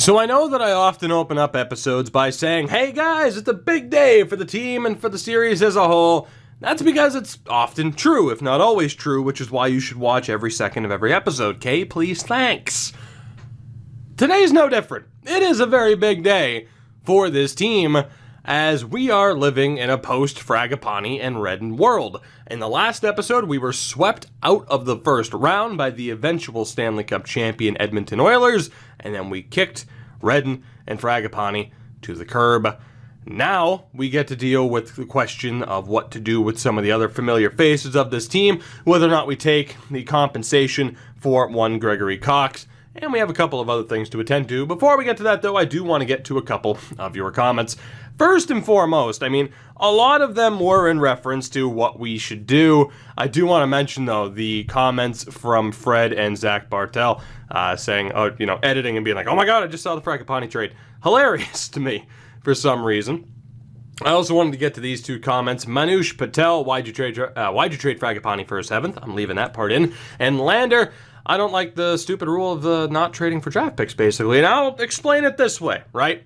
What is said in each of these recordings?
So I know that I often open up episodes by saying, hey guys, it's a big day for the team and for the series as a whole. That's because it's often true, if not always true, which is why you should watch every second of every episode. Okay, please, thanks. Today's no different. It is a very big day for this team, as we are living in a post-Fragapane and Redden world. In the last episode, we were swept out of the first round by the eventual Stanley Cup champion Edmonton Oilers, and then we kicked Redden and Fragapane to the curb. Now, we get to deal with the question of what to do with some of the other familiar faces of this team, whether or not we take the compensation for one Gregory Cox, and we have a couple of other things to attend to. Before we get to that, though, I do want to get to a couple of your comments. First and foremost, a lot of them were in reference to what we should do. I do want to mention, though, the comments from Fred and Zach Bartel saying, editing and being like, oh my god, I just saw the Fragapane trade. Hilarious to me, for some reason. I also wanted to get to these two comments. Manush Patel, why'd you trade Fragapane for a 7th? I'm leaving that part in. And Lander, I don't like the stupid rule of not trading for draft picks, basically. And I'll explain it this way, right?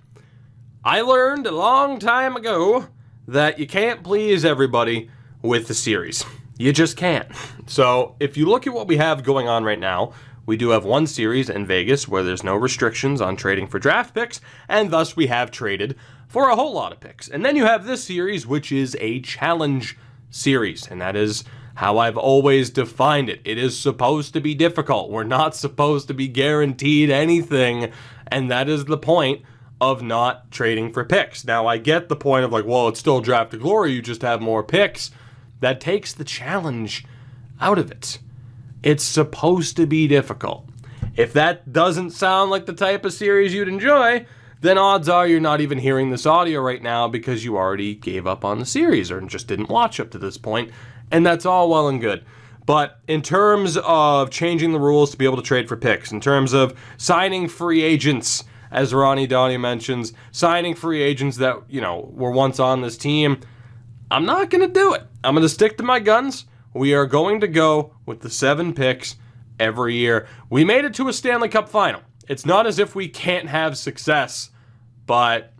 I learned a long time ago that you can't please everybody with the series. You just can't. So if you look at what we have going on right now, we do have one series in Vegas where there's no restrictions on trading for draft picks, and thus we have traded for a whole lot of picks. And then you have this series, which is a challenge series, and that is how I've always defined it. It is supposed to be difficult. We're not supposed to be guaranteed anything, and that is the point of not trading for picks. Now, I get the point of like, well, it's still draft to glory, you just have more picks. That takes the challenge out of it. It's supposed to be difficult. If that doesn't sound like the type of series you'd enjoy, then odds are you're not even hearing this audio right now because you already gave up on the series or just didn't watch up to this point, and that's all well and good. But in terms of changing the rules to be able to trade for picks, in terms of signing free agents, as Ronnie Donnie mentions, signing free agents that, were once on this team, I'm not going to do it. I'm going to stick to my guns. We are going to go with the 7 picks every year. We made it to a Stanley Cup final. It's not as if we can't have success, but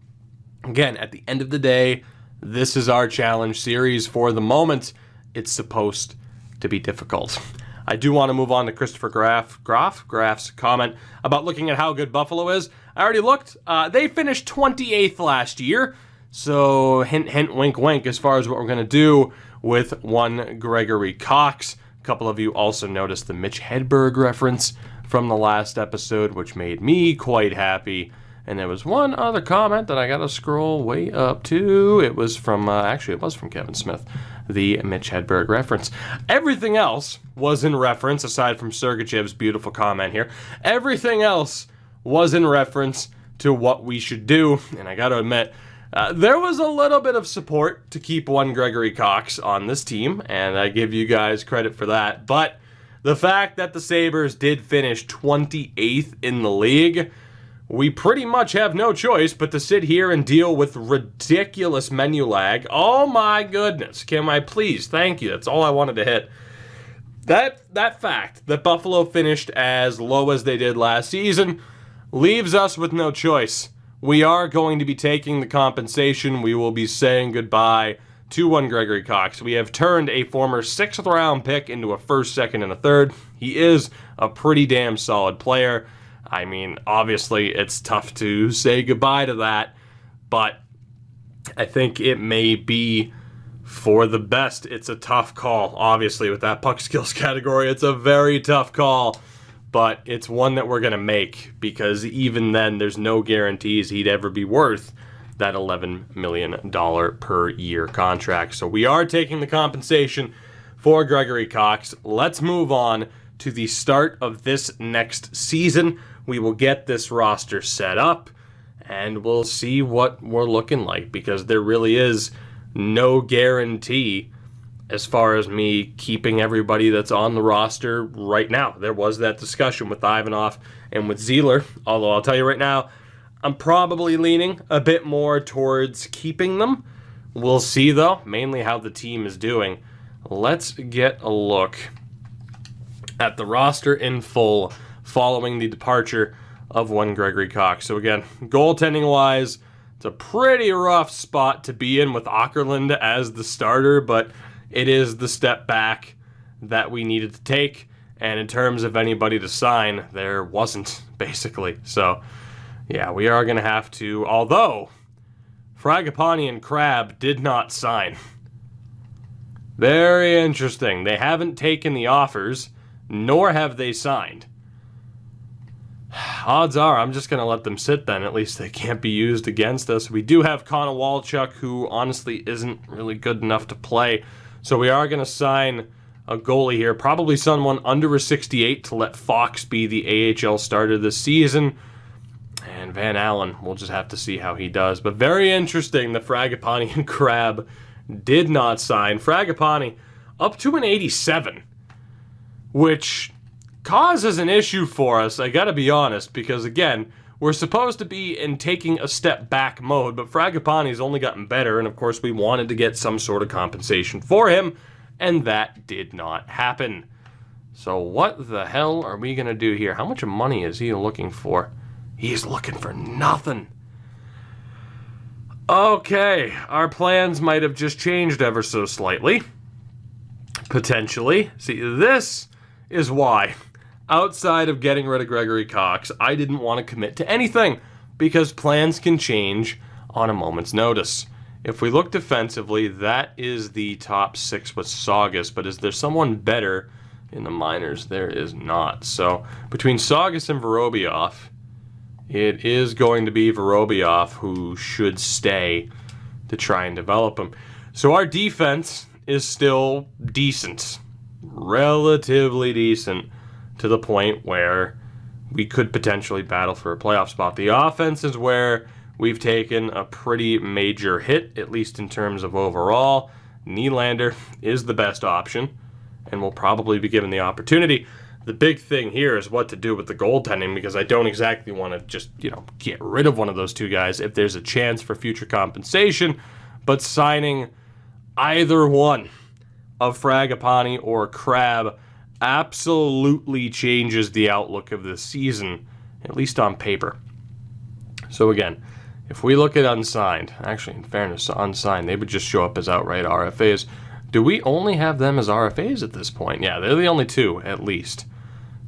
again, at the end of the day, this is our challenge series for the moment. It's supposed to be difficult. I do want to move on to Christopher Graff's comment about looking at how good Buffalo is. I already looked. They finished 28th last year. So hint, hint, wink, wink as far as what we're going to do with one Gregory Cox. A couple of you also noticed the Mitch Hedberg reference from the last episode, which made me quite happy. And there was one other comment that I got to scroll way up to. It was from, it was from Kevin Smith, the Mitch Hedberg reference. Everything else was in reference, aside from Sergachev's beautiful comment here, everything else was in reference to what we should do. And I got to admit, there was a little bit of support to keep one Gregory Cox on this team, and I give you guys credit for that. But the fact that the Sabres did finish 28th in the league, we pretty much have no choice but to sit here and deal with ridiculous menu lag. Oh my goodness, can I please? Thank you, that's all I wanted to hit. That fact that Buffalo finished as low as they did last season leaves us with no choice. We are going to be taking the compensation. We will be saying goodbye to one Gregory Cox. We have turned a former 6th round pick into a 1st, 2nd, and a 3rd. He is a pretty damn solid player. Obviously, it's tough to say goodbye to that, but I think it may be for the best. It's a tough call. Obviously, with that puck skills category, it's a very tough call. But it's one that we're going to make because even then, there's no guarantees he'd ever be worth that $11 million per year contract. So we are taking the compensation for Gregory Cox. Let's move on to the start of this next season. We will get this roster set up, and we'll see what we're looking like because there really is no guarantee as far as me keeping everybody that's on the roster right now. There was that discussion with Ivanov and with Zeeler, although I'll tell you right now, I'm probably leaning a bit more towards keeping them. We'll see, though, mainly how the team is doing. Let's get a look at the roster in full following the departure of one Gregory Cox. So again, goaltending-wise, it's a pretty rough spot to be in with Åkerlund as the starter, but it is the step back that we needed to take. And in terms of anybody to sign, there wasn't, basically. So, yeah, we are going to have to, although Fragapani and Crabbe did not sign. Very interesting. They haven't taken the offers, nor have they signed. Odds are I'm just going to let them sit then. At least they can't be used against us. We do have Connor Walchuk, who honestly isn't really good enough to play. So we are going to sign a goalie here. Probably someone under a 68 to let Fox be the AHL starter this season. And Van Allen, we'll just have to see how he does. But very interesting that Fragapani and Crabbe did not sign. Fragapani up to an 87, which causes an issue for us, I gotta be honest, because again, we're supposed to be in taking a step back mode, but Fragapani's only gotten better, and of course we wanted to get some sort of compensation for him, and that did not happen. So what the hell are we gonna do here? How much money is he looking for? He's looking for nothing. Okay, our plans might have just changed ever so slightly. Potentially. See, this is why, outside of getting rid of Gregory Cox, I didn't want to commit to anything, because plans can change on a moment's notice. If we look defensively, that is the top 6 with Saugus, but is there someone better in the minors? There is not. So, between Saugus and Vorobiev, it is going to be Vorobiev who should stay to try and develop him. So our defense is still decent. Relatively decent, to the point where we could potentially battle for a playoff spot. The offense is where we've taken a pretty major hit, at least in terms of overall. Nylander is the best option, and will probably be given the opportunity. The big thing here is what to do with the goaltending, because I don't exactly want to just, get rid of one of those two guys if there's a chance for future compensation, but signing either one of Fragapani or Crabbe absolutely changes the outlook of this season, at least on paper. So again, if we look at unsigned, actually in fairness, unsigned, they would just show up as outright RFAs. Do we only have them as RFAs at this point? Yeah, they're the only two, at least.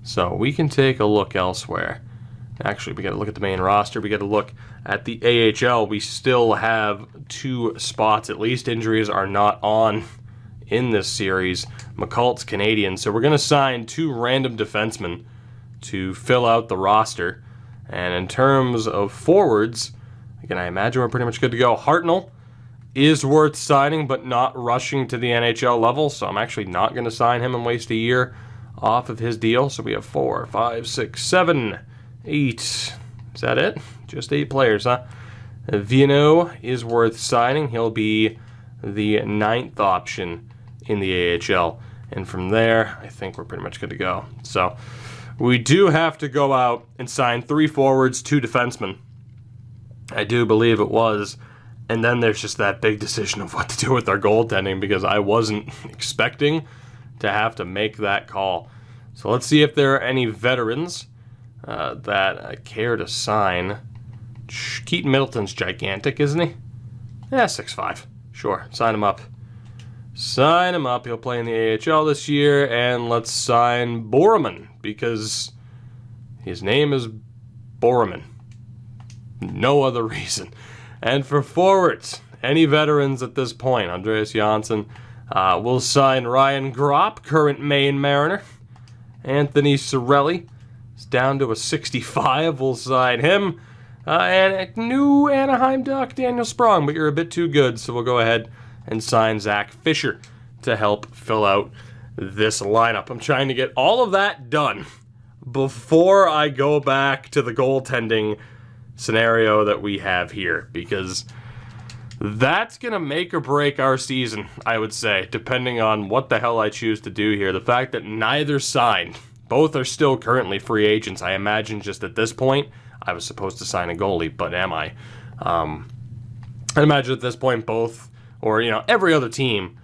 So we can take a look elsewhere. Actually, we got to look at the main roster. We got to look at the AHL. We still have 2 spots. At least injuries are not on in this series. McCult's Canadian. So we're going to sign 2 random defensemen to fill out the roster. And in terms of forwards, again, I imagine we're pretty much good to go. Hartnell is worth signing, but not rushing to the NHL level. So I'm actually not going to sign him and waste a year off of his deal. So we have 4, 5, 6, 7, 8. Is that it? Just 8 players, huh? Vino is worth signing. He'll be the 9th option in the AHL. And from there, I think we're pretty much good to go. So we do have to go out and sign 3 forwards, 2 defensemen. I do believe it was. And then there's just that big decision of what to do with our goaltending, because I wasn't expecting to have to make that call. So let's see if there are any veterans that I care to sign. Keaton Middleton's gigantic, isn't he? Yeah, 6'5". Sure, sign him up. Sign him up. He'll play in the AHL this year. And let's sign Borman, because his name is Borman. No other reason. And for forwards, any veterans at this point, Andreas Janssen. We'll sign Ryan Gropp, current Maine Mariner. Anthony Cirelli is down to a 65. We'll sign him. And a new Anaheim Duck, Daniel Sprong, but you're a bit too good, so we'll go ahead and sign Zach Fisher to help fill out this lineup. I'm trying to get all of that done before I go back to the goaltending scenario that we have here, because that's going to make or break our season, I would say, depending on what the hell I choose to do here. The fact that neither signed, both are still currently free agents. I imagine just at this point, I was supposed to sign a goalie, but am I? I imagine at this point both, or every other team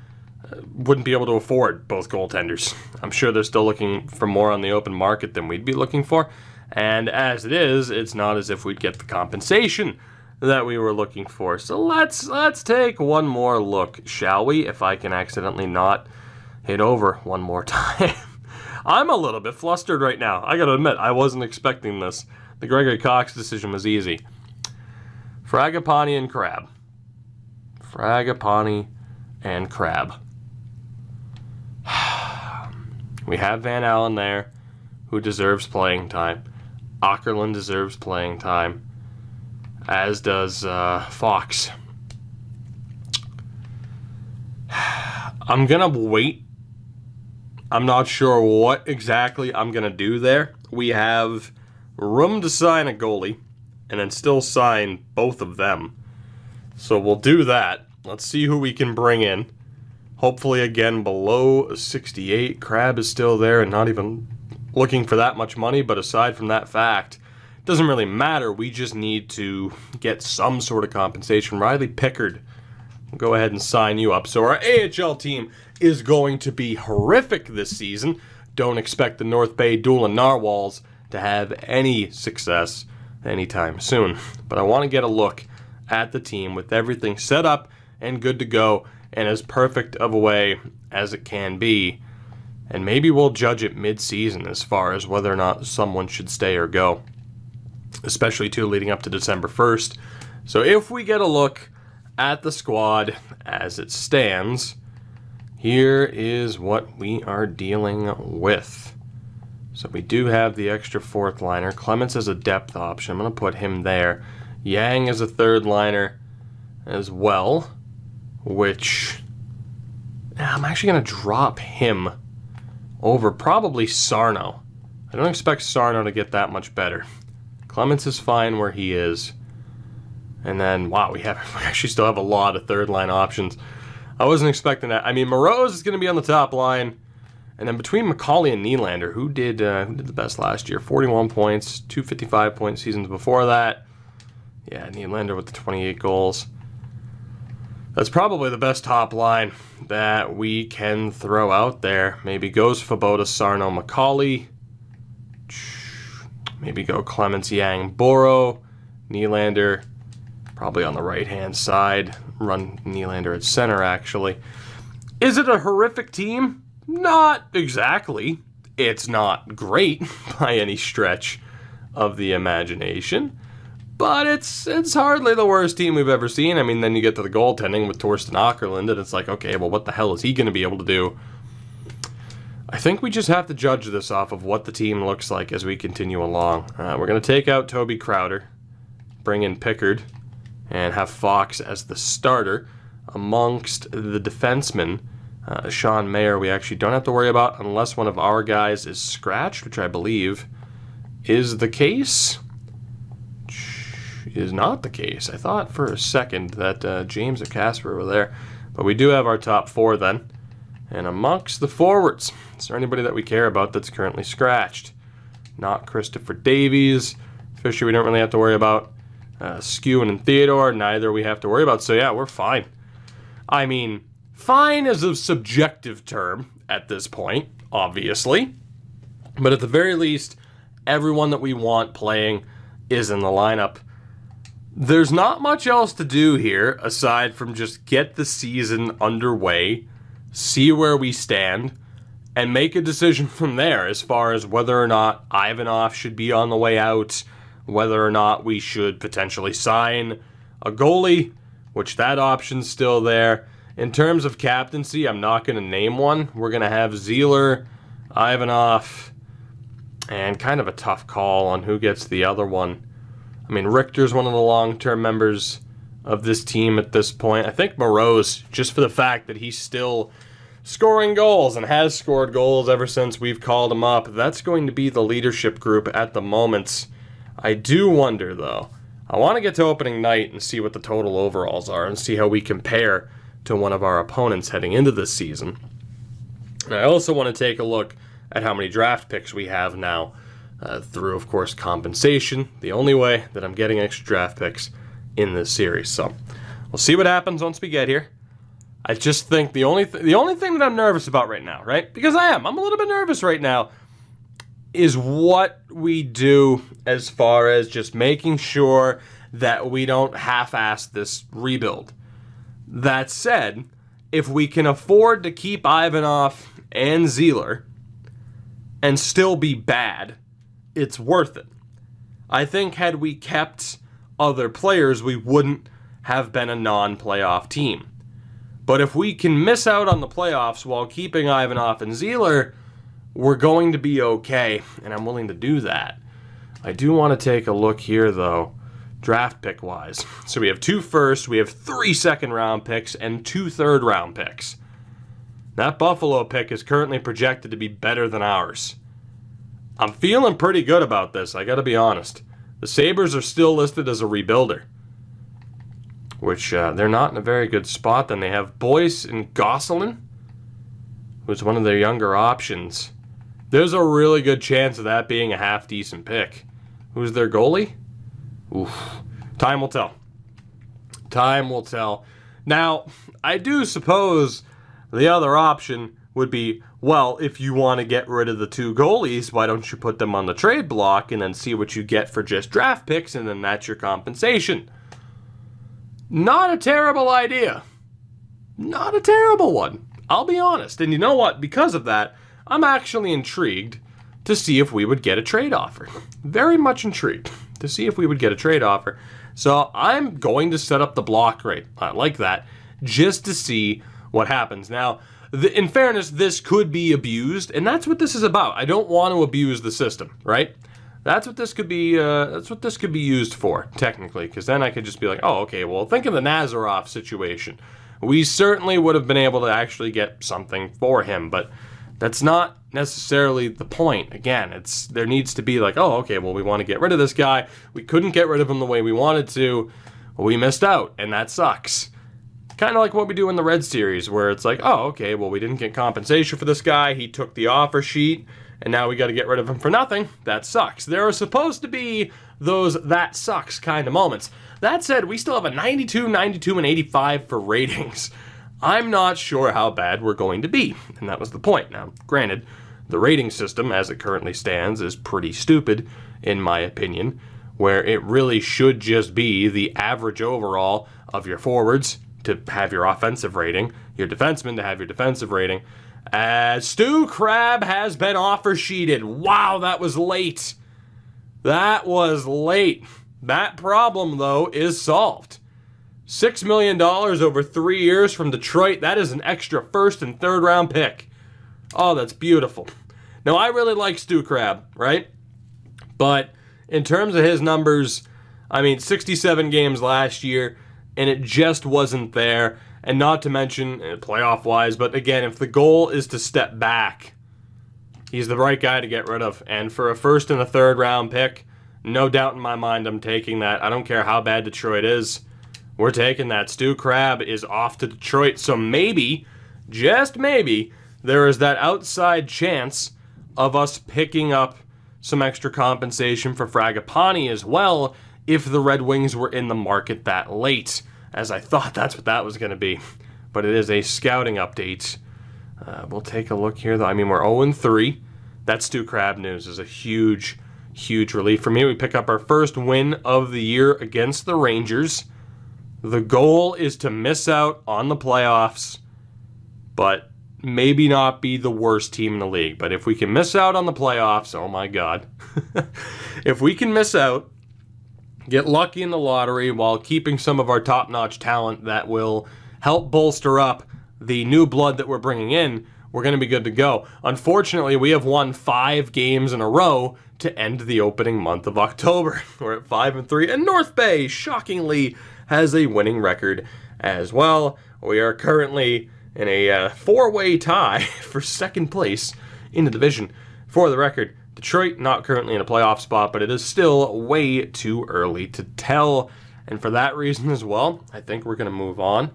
wouldn't be able to afford both goaltenders. I'm sure they're still looking for more on the open market than we'd be looking for. And as it is, it's not as if we'd get the compensation that we were looking for. So let's take one more look, shall we? If I can accidentally not hit over one more time. I'm a little bit flustered right now. I gotta admit, I wasn't expecting this. The Gregory Cox decision was easy. Fragapane and Crab. Fragapane and Crab. We have Van Allen there, who deserves playing time. Åkerlund deserves playing time, as does Fox. I'm gonna wait. I'm not sure what exactly I'm gonna do there. We have room to sign a goalie, and then still sign both of them. So we'll do that. Let's see who we can bring in. Hopefully again below 68. Crab is still there and not even looking for that much money, but aside from that fact, it doesn't really matter. We just need to get some sort of compensation. Riley Pickard, we'll go ahead and sign you up. So our AHL team is going to be horrific this season. Don't expect the North Bay Doolin Narwhals to have any success anytime soon. But I want to get a look at the team with everything set up and good to go and as perfect of a way as it can be. And maybe we'll judge it mid-season as far as whether or not someone should stay or go, especially too leading up to December 1st. So if we get a look at the squad as it stands, here is what we are dealing with. So we do have the extra fourth liner. Clements as a depth option. I'm going to put him there. Yang as a third liner as well, which I'm actually going to drop him over probably Sarno. I don't expect Sarno to get that much better. Clements is fine where he is. And then, wow, we actually still have a lot of third line options. I wasn't expecting that. I mean, Moreau is going to be on the top line. And then between McCauley and Nylander, who did the best last year? 41 points, 255-point seasons before that. Yeah, Nylander with the 28 goals. That's probably the best top line that we can throw out there. Maybe goes Fabota, Sarno, McCauley. Maybe go Clements, Yang, Boro, Nylander. Probably on the right-hand side. Run Nylander at center, actually. Is it a horrific team? Not exactly. It's not great by any stretch of the imagination. But it's hardly the worst team we've ever seen. I mean, then you get to the goaltending with Torsten Åkerlund, and it's like, okay, well, what the hell is he going to be able to do? I think we just have to judge this off of what the team looks like as we continue along. We're going to take out Toby Crowder, bring in Pickard, and have Fox as the starter amongst the defensemen. Sean Mayer, we actually don't have to worry about unless one of our guys is scratched, which I believe is the case. Is not the case. I thought for a second that James and Casper were there. But we do have our top four then. And amongst the forwards, is there anybody that we care about that's currently scratched? Not Christopher Davies. Fisher we don't really have to worry about. Skewen and Theodore, neither we have to worry about. So yeah, we're fine. I mean, fine is a subjective term at this point, obviously. But at the very least, everyone that we want playing is in the lineup. There's not much else to do here aside from just get the season underway, see where we stand, and make a decision from there as far as whether or not Ivanov should be on the way out, whether or not we should potentially sign a goalie, which that option's still there. In terms of captaincy, I'm not going to name one. We're going to have Zeeler, Ivanov, and kind of a tough call on who gets the other one. I mean, Richter's one of the long-term members of this team at this point. I think Moreau's, just for the fact that he's still scoring goals and has scored goals ever since we've called him up. That's going to be the leadership group at the moment. I do wonder, though. I want to get to opening night and see what the total overalls are and see how we compare to one of our opponents heading into this season. And I also want to take a look at how many draft picks we have now. Through, of course, compensation. The only way that I'm getting extra draft picks in this series. So, we'll see what happens once we get here. I just think the only thing that I'm nervous about right now, right? Because I'm a little bit nervous right now. is what we do as far as just making sure that we don't half-ass this rebuild. That said, if we can afford to keep Ivanov and Zeller and still be bad, it's worth it. I think had we kept other players, we wouldn't have been a non-playoff team. But if we can miss out on the playoffs while keeping Ivanov and Zeller, we're going to be okay, and I'm willing to do that. I do want to take a look here, though, draft pick-wise. So we have 2 firsts, we have 3 second-round picks, and 2 third-round picks. That Buffalo pick is currently projected to be better than ours. I'm feeling pretty good about this, I gotta be honest. The Sabres are still listed as a rebuilder, which they're not in a very good spot. Then they have Boyce and Gosselin, who's one of their younger options. There's a really good chance of that being a half-decent pick. Who's their goalie? Oof. Time will tell. Time will tell. Now, I do suppose the other option would be, well, if you want to get rid of the 2 goalies, why don't you put them on the trade block and then see what you get for just draft picks, and then that's your compensation. Not a terrible idea. Not a terrible one. I'll be honest. And you know what? Because of that, I'm actually intrigued to see if we would get a trade offer. Very much intrigued to see if we would get a trade offer. So I'm going to set up the block rate like that just to see what happens. Now, in fairness, this could be abused, and that's what this is about. I don't want to abuse the system, right? That's what this could be. That's what this could be used for, technically, because then I could just be like, oh, okay, well, think of the Nazarov situation. We certainly would have been able to actually get something for him, but that's not necessarily the point. Again, there needs to be like, oh, okay, well, we want to get rid of this guy. We couldn't get rid of him the way we wanted to. We missed out, and that sucks. Kind of like what we do in the Red Series, where it's like, oh, okay, well, we didn't get compensation for this guy. He took the offer sheet, and now we got to get rid of him for nothing. That sucks. There are supposed to be those that sucks kind of moments. That said, we still have a 92, 92, and 85 for ratings. I'm not sure how bad we're going to be, and that was the point. Now, granted, the rating system, as it currently stands, is pretty stupid, in my opinion, where it really should just be the average overall of your forwards to have your offensive rating, your defensemen to have your defensive rating. Stu Crabbe has been offer sheeted. Wow, that was late. That was late. That problem, though, is solved. $6 million over 3 years from Detroit. That is an extra first and third round pick. Oh, that's beautiful. Now, I really like Stu Crabbe, right? But in terms of his numbers, 67 games last year, and it just wasn't there. And not to mention, playoff-wise, but again, if the goal is to step back, he's the right guy to get rid of. And for a first and a third round pick, no doubt in my mind I'm taking that. I don't care how bad Detroit is. We're taking that. Stu Crabbe is off to Detroit. So maybe, just maybe, there is that outside chance of us picking up some extra compensation for Fragapane as well if the Red Wings were in the market that late, as I thought that's what that was going to be. But it is a scouting update. We'll take a look here, though. We're 0-3. That Stu Crabbe news is a huge, huge relief for me. We pick up our first win of the year against the Rangers. The goal is to miss out on the playoffs, but maybe not be the worst team in the league. But if we can miss out on the playoffs, oh my God. If we can miss out, get lucky in the lottery while keeping some of our top-notch talent that will help bolster up the new blood that we're bringing in, we're going to be good to go. Unfortunately, we have won 5 games in a row to end the opening month of October. We're at 5-3, and North Bay, shockingly, has a winning record as well. We are currently in a 4-way tie for second place in the division. For the record, Detroit not currently in a playoff spot, but it is still way too early to tell. And for that reason as well, I think we're going to move on.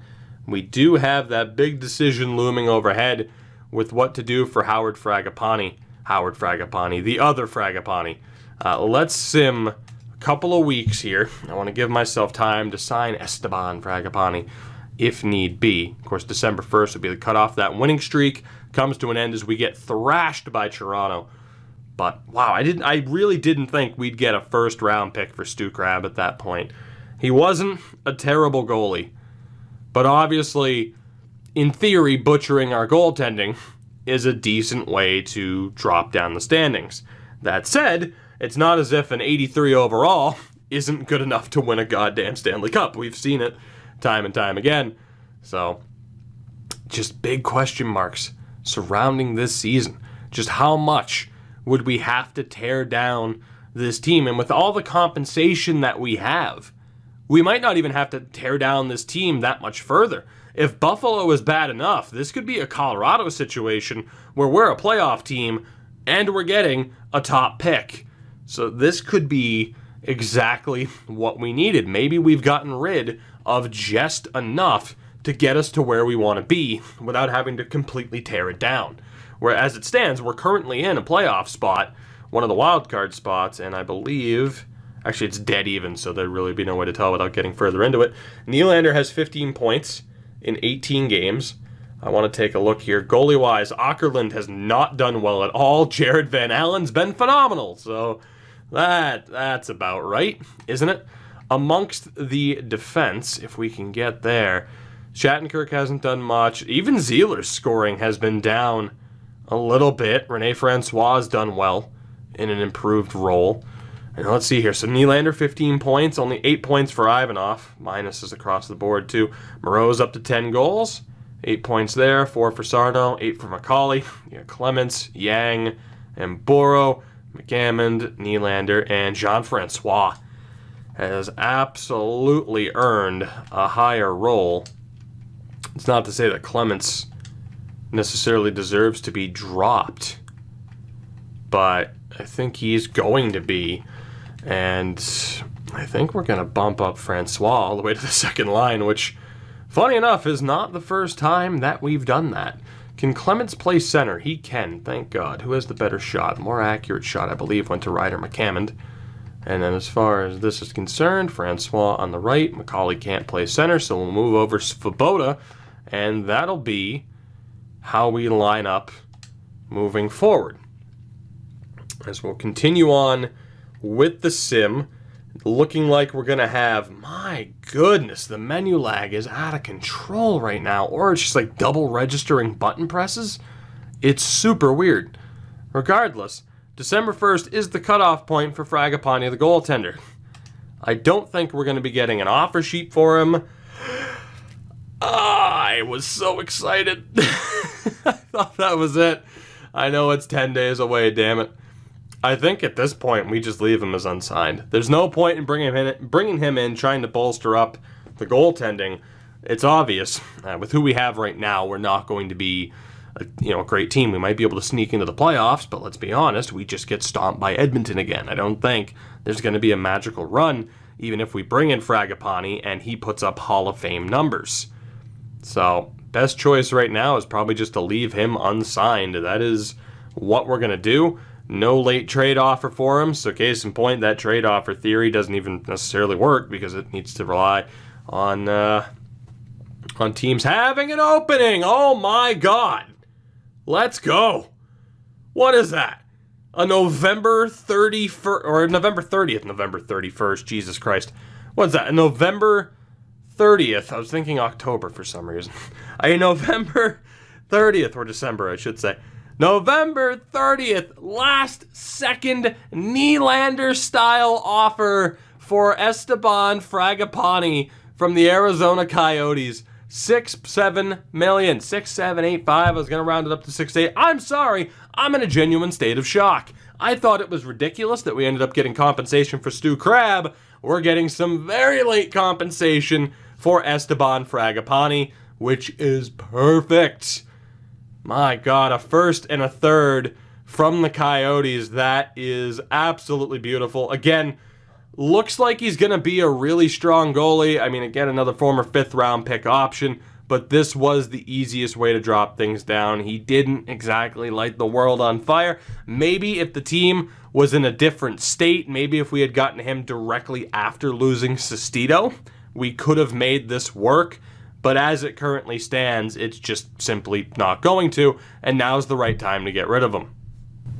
We do have that big decision looming overhead with what to do for Howard Fragapane, the other Fragapane. Let's sim a couple of weeks here. I want to give myself time to sign Esteban Fragapane if need be. Of course, December 1st will be the cutoff. That winning streak comes to an end as we get thrashed by Toronto. But wow, I really didn't think we'd get a first round pick for Stu Crabbe at that point. He wasn't a terrible goalie, but obviously, in theory, butchering our goaltending is a decent way to drop down the standings. That said, it's not as if an 83 overall isn't good enough to win a goddamn Stanley Cup. We've seen it time and time again. So, just big question marks surrounding this season. Just how much would we have to tear down this team? And with all the compensation that we have, we might not even have to tear down this team that much further. If Buffalo is bad enough, this could be a Colorado situation where we're a playoff team and we're getting a top pick. So this could be exactly what we needed. Maybe we've gotten rid of just enough to get us to where we want to be without having to completely tear it down. Where as it stands, we're currently in a playoff spot, one of the wild card spots, and I believe, actually it's dead even, so there'd really be no way to tell without getting further into it. Nylander has 15 points in 18 games. I want to take a look here. Goalie-wise, Åkerlund has not done well at all. Jared Van Allen's been phenomenal, so that's about right, isn't it? Amongst the defense, if we can get there, Shattenkirk hasn't done much. Even Zieler's scoring has been down a little bit. Rene Francois has done well in an improved role. And let's see here. So Nylander, 15 points. Only 8 points for Ivanov. Minuses across the board, too. Moreau's up to 10 goals. 8 points there. 4 for Sarno. 8 for McCauley. Yeah, Clements, Yang, and Boro. McGammond, Nylander, and Jean-Francois has absolutely earned a higher role. It's not to say that Clements necessarily deserves to be dropped, but I think he's going to be, and I think we're going to bump up Francois all the way to the second line, which, funny enough, is not the first time that we've done that. Can Clements play center? He can, thank God. Who has the better shot? More accurate shot, I believe, went to Ryder McCammond. And then as far as this is concerned, Francois on the right. McCauley can't play center, so we'll move over Svoboda, and that'll be how we line up moving forward. As we'll continue on with the sim, looking like we're going to have, my goodness, the menu lag is out of control right now, or it's just like double registering button presses. It's super weird. Regardless, December 1st is the cutoff point for Fragapane, the goaltender. I don't think we're going to be getting an offer sheet for him. I was so excited. I thought that was it. I know it's 10 days away, damn it. I think at this point we just leave him as unsigned. There's no point in bringing him in, trying to bolster up the goaltending. It's obvious. With who we have right now, we're not going to be a great team. We might be able to sneak into the playoffs, but let's be honest, we just get stomped by Edmonton again. I don't think there's going to be a magical run, even if we bring in Fragapane and he puts up Hall of Fame numbers. So, best choice right now is probably just to leave him unsigned. That is what we're going to do. No late trade offer for him, so case in point, that trade offer theory doesn't even necessarily work because it needs to rely on teams having an opening. Oh my God. Let's go. What is that? A November 31st, or November 30th, November 31st, Jesus Christ. What's that? A November 30th. I was thinking October for some reason. A November 30th, or December, I should say. November 30th, last second Nylander style offer for Esteban Fragapane from the Arizona Coyotes. 6-7 million, 6,785. I was going to round it up to 6-8. I'm sorry, I'm in a genuine state of shock. I thought it was ridiculous that we ended up getting compensation for Stu Crabbe. We're getting some very late compensation for Esteban Fragapane, which is perfect. My God, a first and a third from the Coyotes. That is absolutely beautiful. Again, looks like he's going to be a really strong goalie. I mean, again, another former fifth-round pick option, but this was the easiest way to drop things down. He didn't exactly light the world on fire. Maybe if the team was in a different state, maybe if we had gotten him directly after losing Sestito, we could have made this work. But as it currently stands, it's just simply not going to, and now's the right time to get rid of him.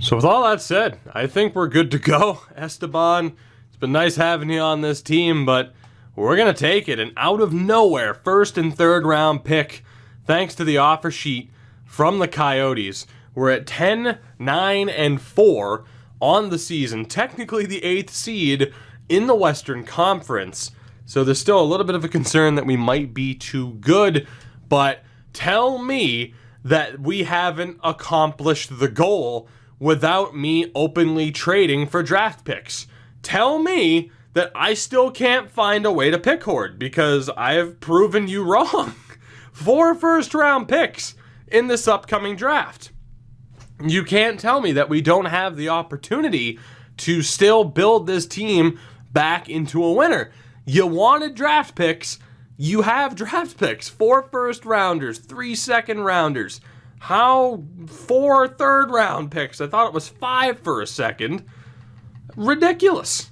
So with all that said, I think we're good to go. Esteban, it's been nice having you on this team, but we're going to take it. An out of nowhere first and third round pick, thanks to the offer sheet from the Coyotes. We're at 10, 9, and 4 on the season. Technically the 8th seed in the Western Conference. So there's still a little bit of a concern that we might be too good. But tell me that we haven't accomplished the goal without me openly trading for draft picks. Tell me that I still can't find a way to pick hoard, because I have proven you wrong. 4 first-round picks in this upcoming draft. You can't tell me that we don't have the opportunity to still build this team back into a winner. You wanted draft picks. You have draft picks. 4 first-rounders, 3 second-rounders. How 4 third-round picks? I thought it was 5 for a second. Ridiculous.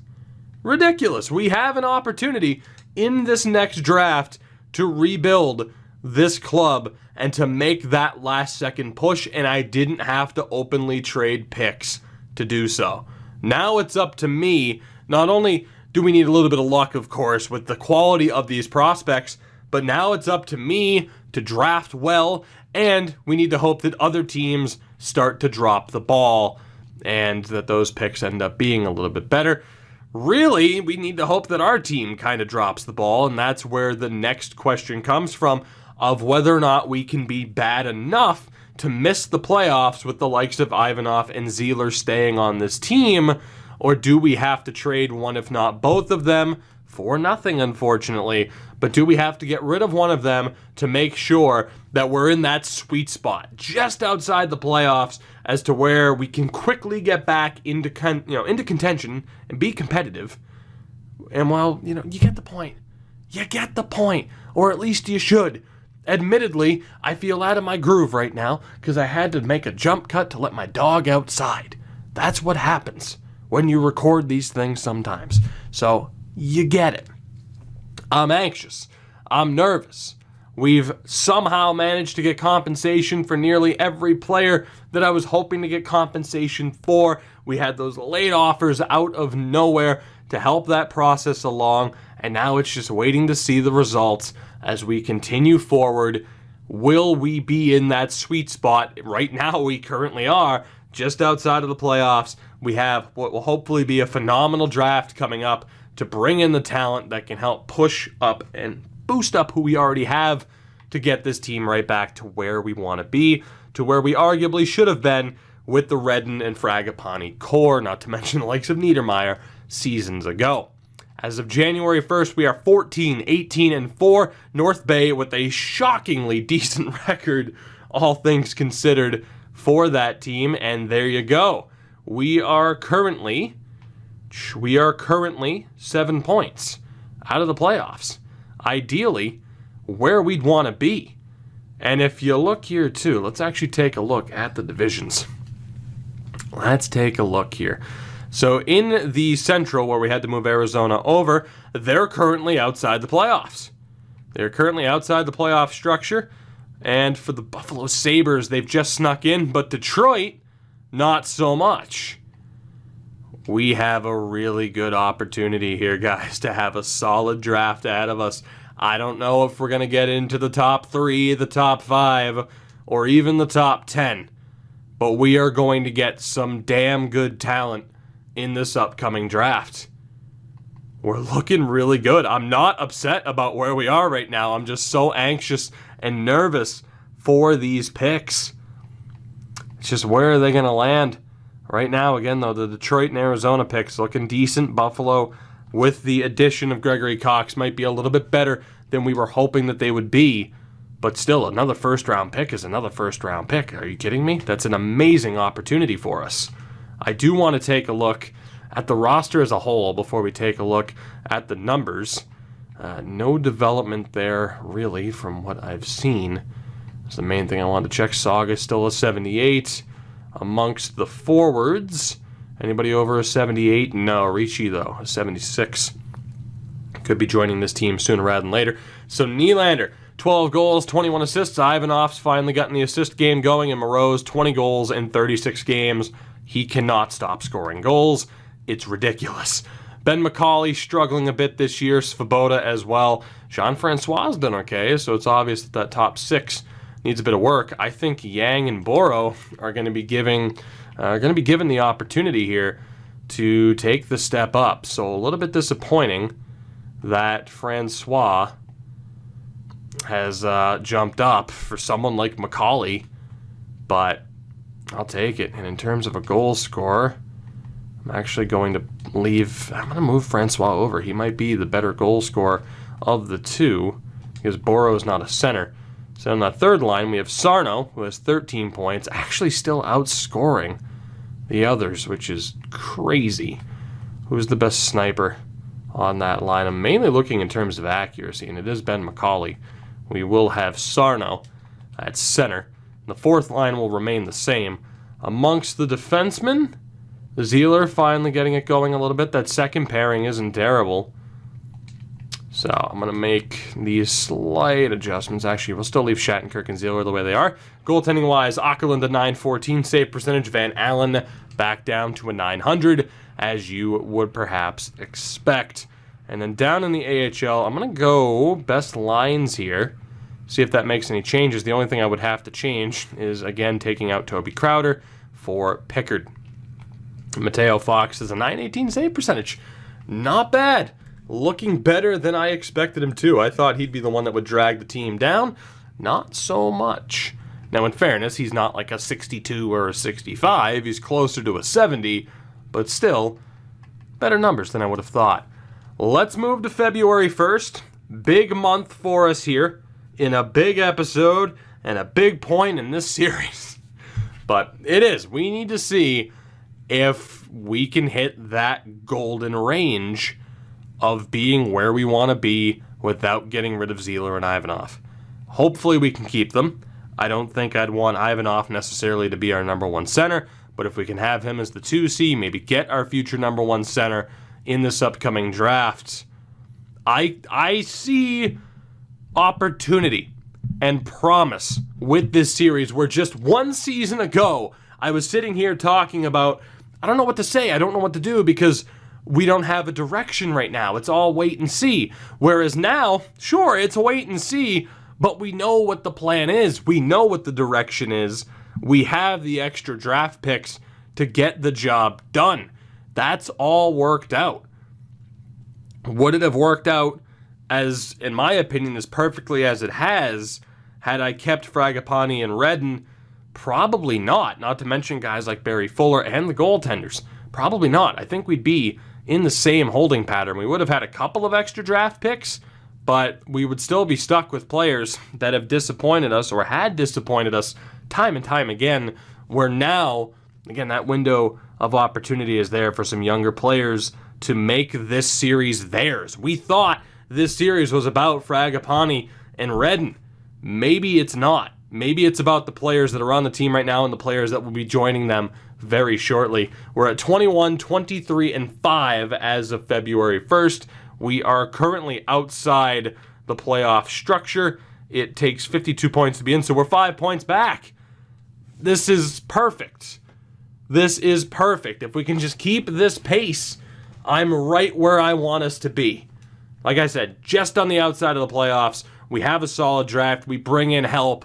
Ridiculous. We have an opportunity in this next draft to rebuild this club and to make that last-second push, and I didn't have to openly trade picks to do so. Now it's up to me. Not only do we need a little bit of luck, of course, with the quality of these prospects, but now it's up to me to draft well, and we need to hope that other teams start to drop the ball and that those picks end up being a little bit better. Really, we need to hope that our team kind of drops the ball, and that's where the next question comes from, of whether or not we can be bad enough to miss the playoffs with the likes of Ivanov and Zeeler staying on this team, or do we have to trade one, if not both of them, for nothing, unfortunately. But do we have to get rid of one of them to make sure that we're in that sweet spot, just outside the playoffs, as to where we can quickly get back into contention and be competitive? And well, you get the point. You get the point, or at least you should. Admittedly, I feel out of my groove right now because I had to make a jump cut to let my dog outside. That's what happens when you record these things sometimes. So, you get it. I'm anxious. I'm nervous. We've somehow managed to get compensation for nearly every player that I was hoping to get compensation for. We had those late offers out of nowhere to help that process along, and now it's just waiting to see the results as we continue forward. Will we be in that sweet spot? Right now we currently are, just outside of the playoffs. We have what will hopefully be a phenomenal draft coming up to bring in the talent that can help push up and boost up who we already have to get this team right back to where we want to be, to where we arguably should have been with the Redden and Fragapani core, not to mention the likes of Niedermeyer seasons ago. As of January 1st, we are 14, 18, and 4. North Bay with a shockingly decent record, all things considered, for that team. And there you go. We are currently 7 points out of the playoffs. Ideally, where we'd want to be. And if you look here too, let's actually take a look at the divisions. Let's take a look here. So in the Central, where we had to move Arizona over, they're currently outside the playoffs. They're currently outside the playoff structure. And for the Buffalo Sabres, they've just snuck in, but Detroit, not so much. We have a really good opportunity here, guys, to have a solid draft ahead of us. I don't know if we're going to get into the top 3, the top 5, or even the top 10. But we are going to get some damn good talent in this upcoming draft. We're looking really good. I'm not upset about where we are right now. I'm just so anxious and nervous for these picks. It's just, where are they going to land? Right now, again, though, the Detroit and Arizona picks looking decent. Buffalo, with the addition of Gregory Cox, might be a little bit better than we were hoping that they would be. But still, another first-round pick is another first-round pick. Are you kidding me? That's an amazing opportunity for us. I do want to take a look at the roster as a whole before we take a look at the numbers. No development there, really, from what I've seen. That's the main thing I wanted to check. Saga still a 78. Amongst the forwards, anybody over a 78? No. Ricci, though, a 76. Could be joining this team sooner rather than later. So Nylander, 12 goals, 21 assists. Ivanov's finally gotten the assist game going, and Moreau's 20 goals in 36 games. He cannot stop scoring goals. It's ridiculous. Ben McCauley struggling a bit this year. Svoboda as well. Jean-Francois has done okay, so it's obvious that top six needs a bit of work. I think Yang and Boro are going to be given the opportunity here to take the step up. So a little bit disappointing that Francois has jumped up for someone like McCauley, but I'll take it. And in terms of a goal scorer, I'm actually going to move Francois over. He might be the better goal scorer of the two because Boro's not a center. So on that third line, we have Sarno, who has 13 points, actually still outscoring the others, which is crazy. Who's the best sniper on that line? I'm mainly looking in terms of accuracy, and it is Ben McCauley. We will have Sarno at center. The fourth line will remain the same. Amongst the defensemen, Zieler finally getting it going a little bit. That second pairing isn't terrible. So I'm going to make these slight adjustments. Actually, we'll still leave Shattenkirk and Zieler the way they are. Goaltending-wise, Åkerlund a 914 save percentage. Van Allen back down to a 900, as you would perhaps expect. And then down in the AHL, I'm going to go best lines here. See if that makes any changes. The only thing I would have to change is, again, taking out Toby Crowder for Pickard. Mateo Fox is a 918 save percentage. Not bad. Looking better than I expected him to. I thought he'd be the one that would drag the team down. Not so much. Now, in fairness, he's not like a 62 or a 65. He's closer to a 70, but still, better numbers than I would have thought. Let's move to February 1st. Big month for us here in a big episode and a big point in this series. But it is. We need to see if we can hit that golden range of being where we want to be without getting rid of Zieler and Ivanov. Hopefully we can keep them. I don't think I'd want Ivanov necessarily to be our number one center, but if we can have him as the 2C, maybe get our future number one center in this upcoming draft, I see opportunity and promise with this series where just one season ago, I was sitting here talking about, I don't know what to say, I don't know what to do because we don't have a direction right now. It's all wait and see. Whereas now, sure, it's wait and see, but we know what the plan is. We know what the direction is. We have the extra draft picks to get the job done. That's all worked out. Would it have worked out as, in my opinion, as perfectly as it has, had I kept Fragapani and Redden? Probably not. Not to mention guys like Barry Fuller and the goaltenders. Probably not. I think we'd be in the same holding pattern. We would have had a couple of extra draft picks, but we would still be stuck with players that have disappointed us or had disappointed us time and time again, where now, again, that window of opportunity is there for some younger players to make this series theirs. We thought this series was about Fragapani and Redden. Maybe it's not. Maybe it's about the players that are on the team right now and the players that will be joining them very shortly. We're at 21, 23, and 5 as of February 1st. We are currently outside the playoff structure. It takes 52 points to be in, so we're 5 points back. This is perfect. This is perfect. If we can just keep this pace, I'm right where I want us to be. Like I said, just on the outside of the playoffs, we have a solid draft, we bring in help,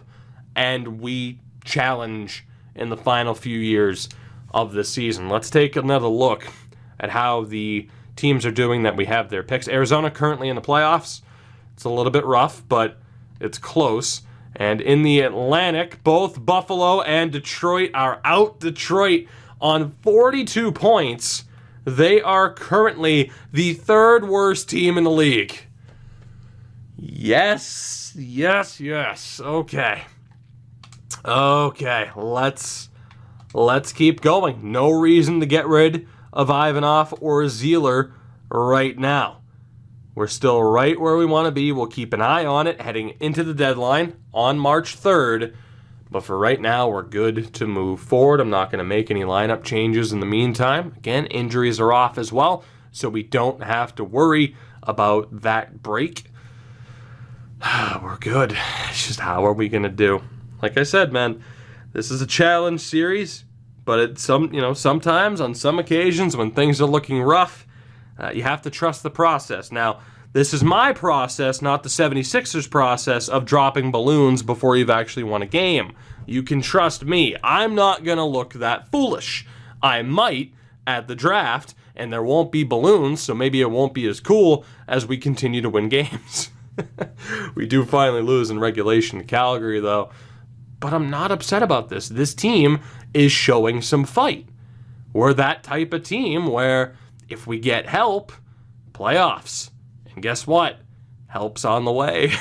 and we challenge in the final few years of the season. Let's take another look at how the teams are doing that we have their picks. Arizona currently in the playoffs. It's a little bit rough, but it's close. And in the Atlantic, both Buffalo and Detroit are out. Detroit on 42 points. They are currently the third worst team in the league. Yes. Okay, let's keep going. No reason to get rid of Ivanov or Zieler right now. We're still right where we want to be. We'll keep an eye on it heading into the deadline on March 3rd. But for right now, we're good to move forward. I'm not going to make any lineup changes in the meantime. Again, injuries are off as well, so we don't have to worry about that break. We're good. It's just how are we going to do? Like I said, man, this is a challenge series, but but sometimes on some occasions when things are looking rough, you have to trust the process. Now, this is my process, not the 76ers process of dropping balloons before you've actually won a game. You can trust me. I'm not going to look that foolish. I might at the draft, and there won't be balloons, so maybe it won't be as cool as we continue to win games. We do finally lose in regulation to Calgary, though. But I'm not upset about this. This team is showing some fight. We're that type of team where if we get help, playoffs. And guess what? Help's on the way.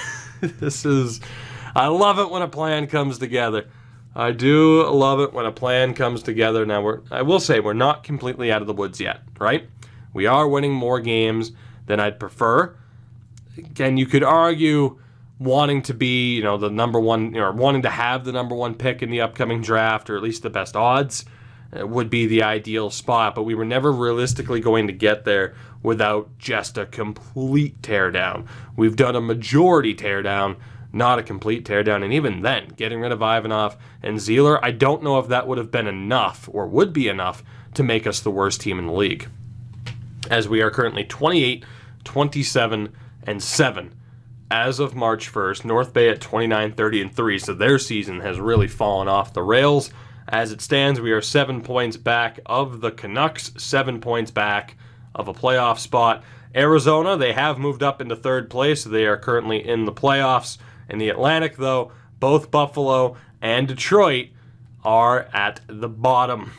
I love it when a plan comes together. I do love it when a plan comes together. Now, I will say we're not completely out of the woods yet, right? We are winning more games than I'd prefer. Again, you could argue wanting to be, the number one, or wanting to have the number one pick in the upcoming draft, or at least the best odds, would be the ideal spot. But we were never realistically going to get there without just a complete teardown. We've done a majority teardown, not a complete teardown. And even then, getting rid of Ivanov and Zeeler, I don't know if that would have been enough or would be enough to make us the worst team in the league. As we are currently 28, 27, and 7 as of March 1st. North Bay at 29, 30, and 3. So their season has really fallen off the rails. As it stands, we are 7 points back of the Canucks, 7 points back of a playoff spot. Arizona, they have moved up into third place, so they are currently in the playoffs. In the Atlantic, though, both Buffalo and Detroit are at the bottom.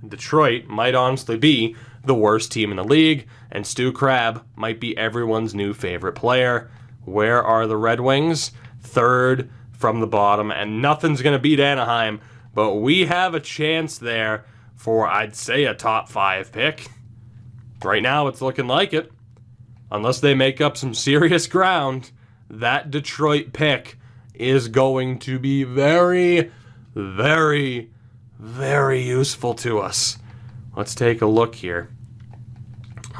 Detroit might honestly be the worst team in the league, and Stu Crabbe might be everyone's new favorite player. Where are the Red Wings? Third from the bottom, and nothing's going to beat Anaheim, but we have a chance there for, I'd say, a top 5 pick. Right now, it's looking like it. Unless they make up some serious ground, that Detroit pick is going to be very, very, very useful to us. Let's take a look here.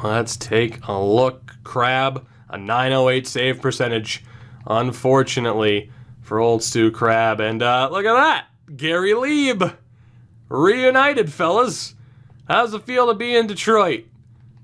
Let's take a look. Crabbe, a .908 save percentage, unfortunately, for old Stu Crabbe. And look at that. Gary Lieb. Reunited, fellas. How's it feel to be in Detroit?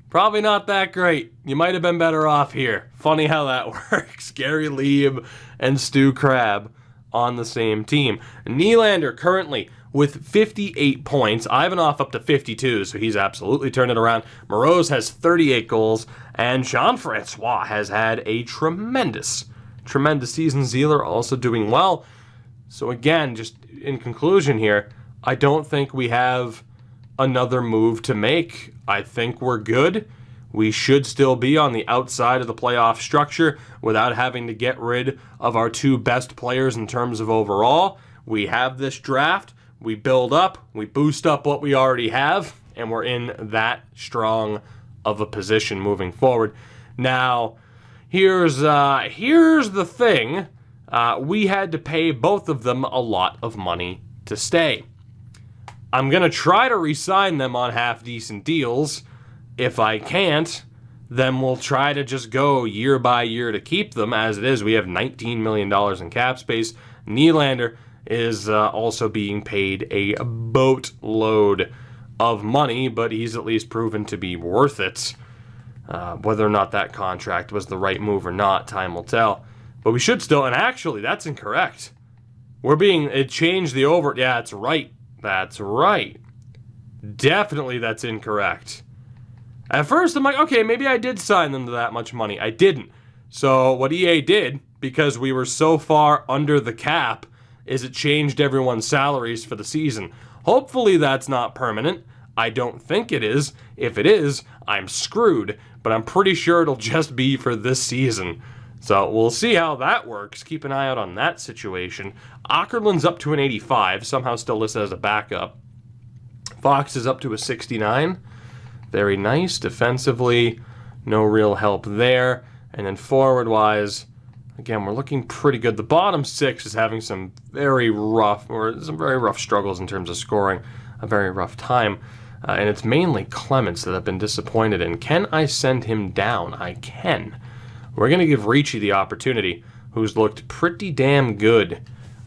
Probably not that great. You might have been better off here. Funny how that works. Gary Lieb and Stu Crabbe on the same team. Nylander currently with 58 points. Ivanov up to 52, so he's absolutely turned it around. Moroz has 38 goals, and Jean-Francois has had a tremendous season. Zeeler also doing well. So again, just in conclusion here, I don't think we have another move to make. I think we're good. We should still be on the outside of the playoff structure without having to get rid of our 2 best players in terms of overall. We have this draft. We build up. We boost up what we already have, and we're in that strong of a position moving forward. Now, here's the thing. We had to pay both of them a lot of money to stay. I'm going to try to re-sign them on half-decent deals. If I can't, then we'll try to just go year by year to keep them. As it is, we have $19 million in cap space. Nylander is also being paid a boatload of money, but he's at least proven to be worth it. Whether or not that contract was the right move or not, time will tell. But we should still, and actually, that's incorrect. It changed the over, yeah, it's right. That's right. Definitely that's incorrect. At first, I'm like, okay, maybe I did sign them to that much money. I didn't. So what EA did, because we were so far under the cap, is it changed everyone's salaries for the season. Hopefully that's not permanent. I don't think it is. If it is, I'm screwed. But I'm pretty sure it'll just be for this season. So we'll see how that works. Keep an eye out on that situation. Ackerland's up to an 85, somehow still listed as a backup. Fox is up to a 69. Very nice. Defensively, no real help there. And then forward-wise, again, we're looking pretty good. The bottom 6 is having some very rough struggles in terms of scoring. A very rough time. And it's mainly Clements that I've been disappointed in. Can I send him down? I can. We're going to give Ricci the opportunity, who's looked pretty damn good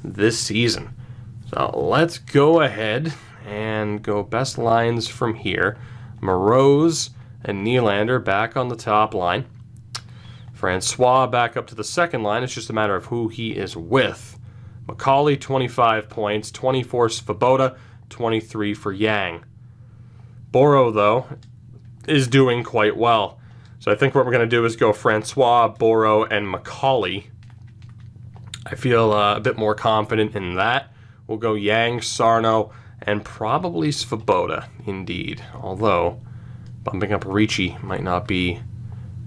this season. So let's go ahead and go best lines from here. Moroz and Nylander back on the top line. Francois back up to the second line. It's just a matter of who he is with. McCauley, 25 points, 24 Svoboda, 23 for Yang. Boro, though, is doing quite well. So I think what we're going to do is go Francois, Boro, and McCauley. I feel a bit more confident in that. We'll go Yang, Sarno, and probably Svoboda, indeed. Although, bumping up Ricci might not be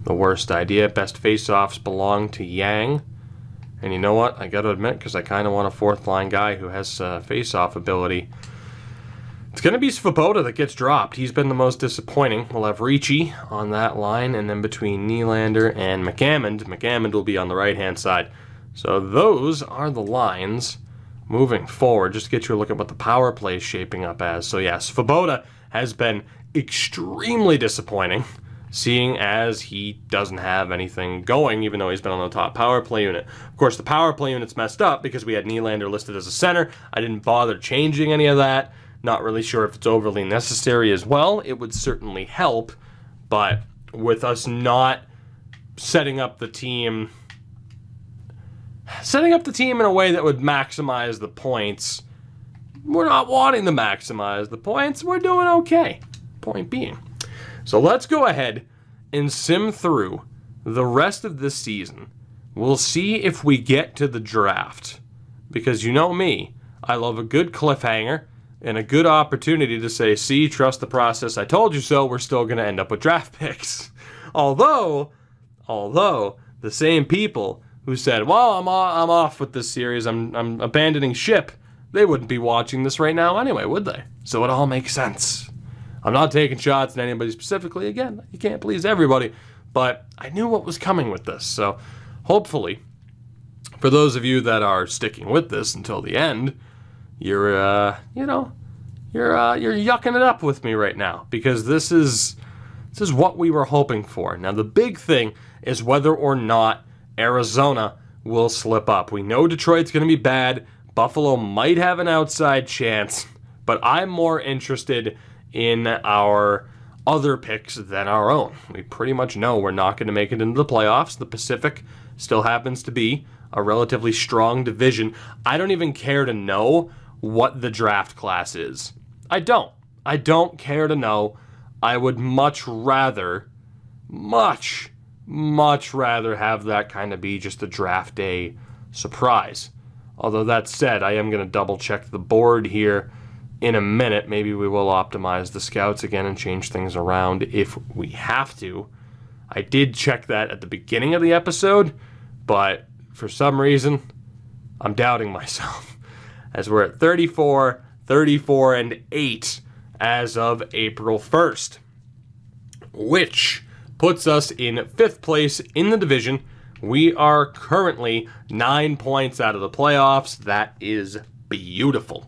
the worst idea. Best face-offs belong to Yang. And you know what? I got to admit, because I kind of want a fourth-line guy who has face-off ability. It's going to be Svoboda that gets dropped. He's been the most disappointing. We'll have Ricci on that line, and then between Nylander and McAmmond will be on the right-hand side. So those are the lines moving forward. Just to get you a look at what the power play is shaping up as. So yeah, Svoboda has been extremely disappointing, seeing as he doesn't have anything going, even though he's been on the top power play unit. Of course, the power play unit's messed up because we had Nylander listed as a center. I didn't bother changing any of that. Not really sure if it's overly necessary as well. It would certainly help, but with us not setting up the team in a way that would maximize the points, we're not wanting to maximize the points. We're doing okay, point being. So let's go ahead and sim through the rest of this season. We'll see if we get to the draft, because you know me, I love a good cliffhanger and a good opportunity to say, see, trust the process, I told you so, we're still going to end up with draft picks. Although, the same people who said, well, I'm off with this series, I'm abandoning ship, they wouldn't be watching this right now anyway, would they? So it all makes sense. I'm not taking shots at anybody specifically. Again, you can't please everybody, but I knew what was coming with this. So hopefully, for those of you that are sticking with this until the end, you're yucking it up with me right now, because this is what we were hoping for. Now, the big thing is whether or not Arizona will slip up. We know Detroit's going to be bad. Buffalo might have an outside chance, but I'm more interested in our other picks than our own. We pretty much know we're not going to make it into the playoffs. The Pacific still happens to be a relatively strong division. I don't even care to know what the draft class is. I don't care to know. I would much rather have that kind of be just a draft day surprise. Although that said, I am going to double check the board here in a minute. Maybe we will optimize the scouts again and change things around if we have to. I did check that at the beginning of the episode, but for some reason, I'm doubting myself, as we're at 34, 34, and 8 as of April 1st, which puts us in 5th place in the division. We are currently 9 points out of the playoffs. That is beautiful.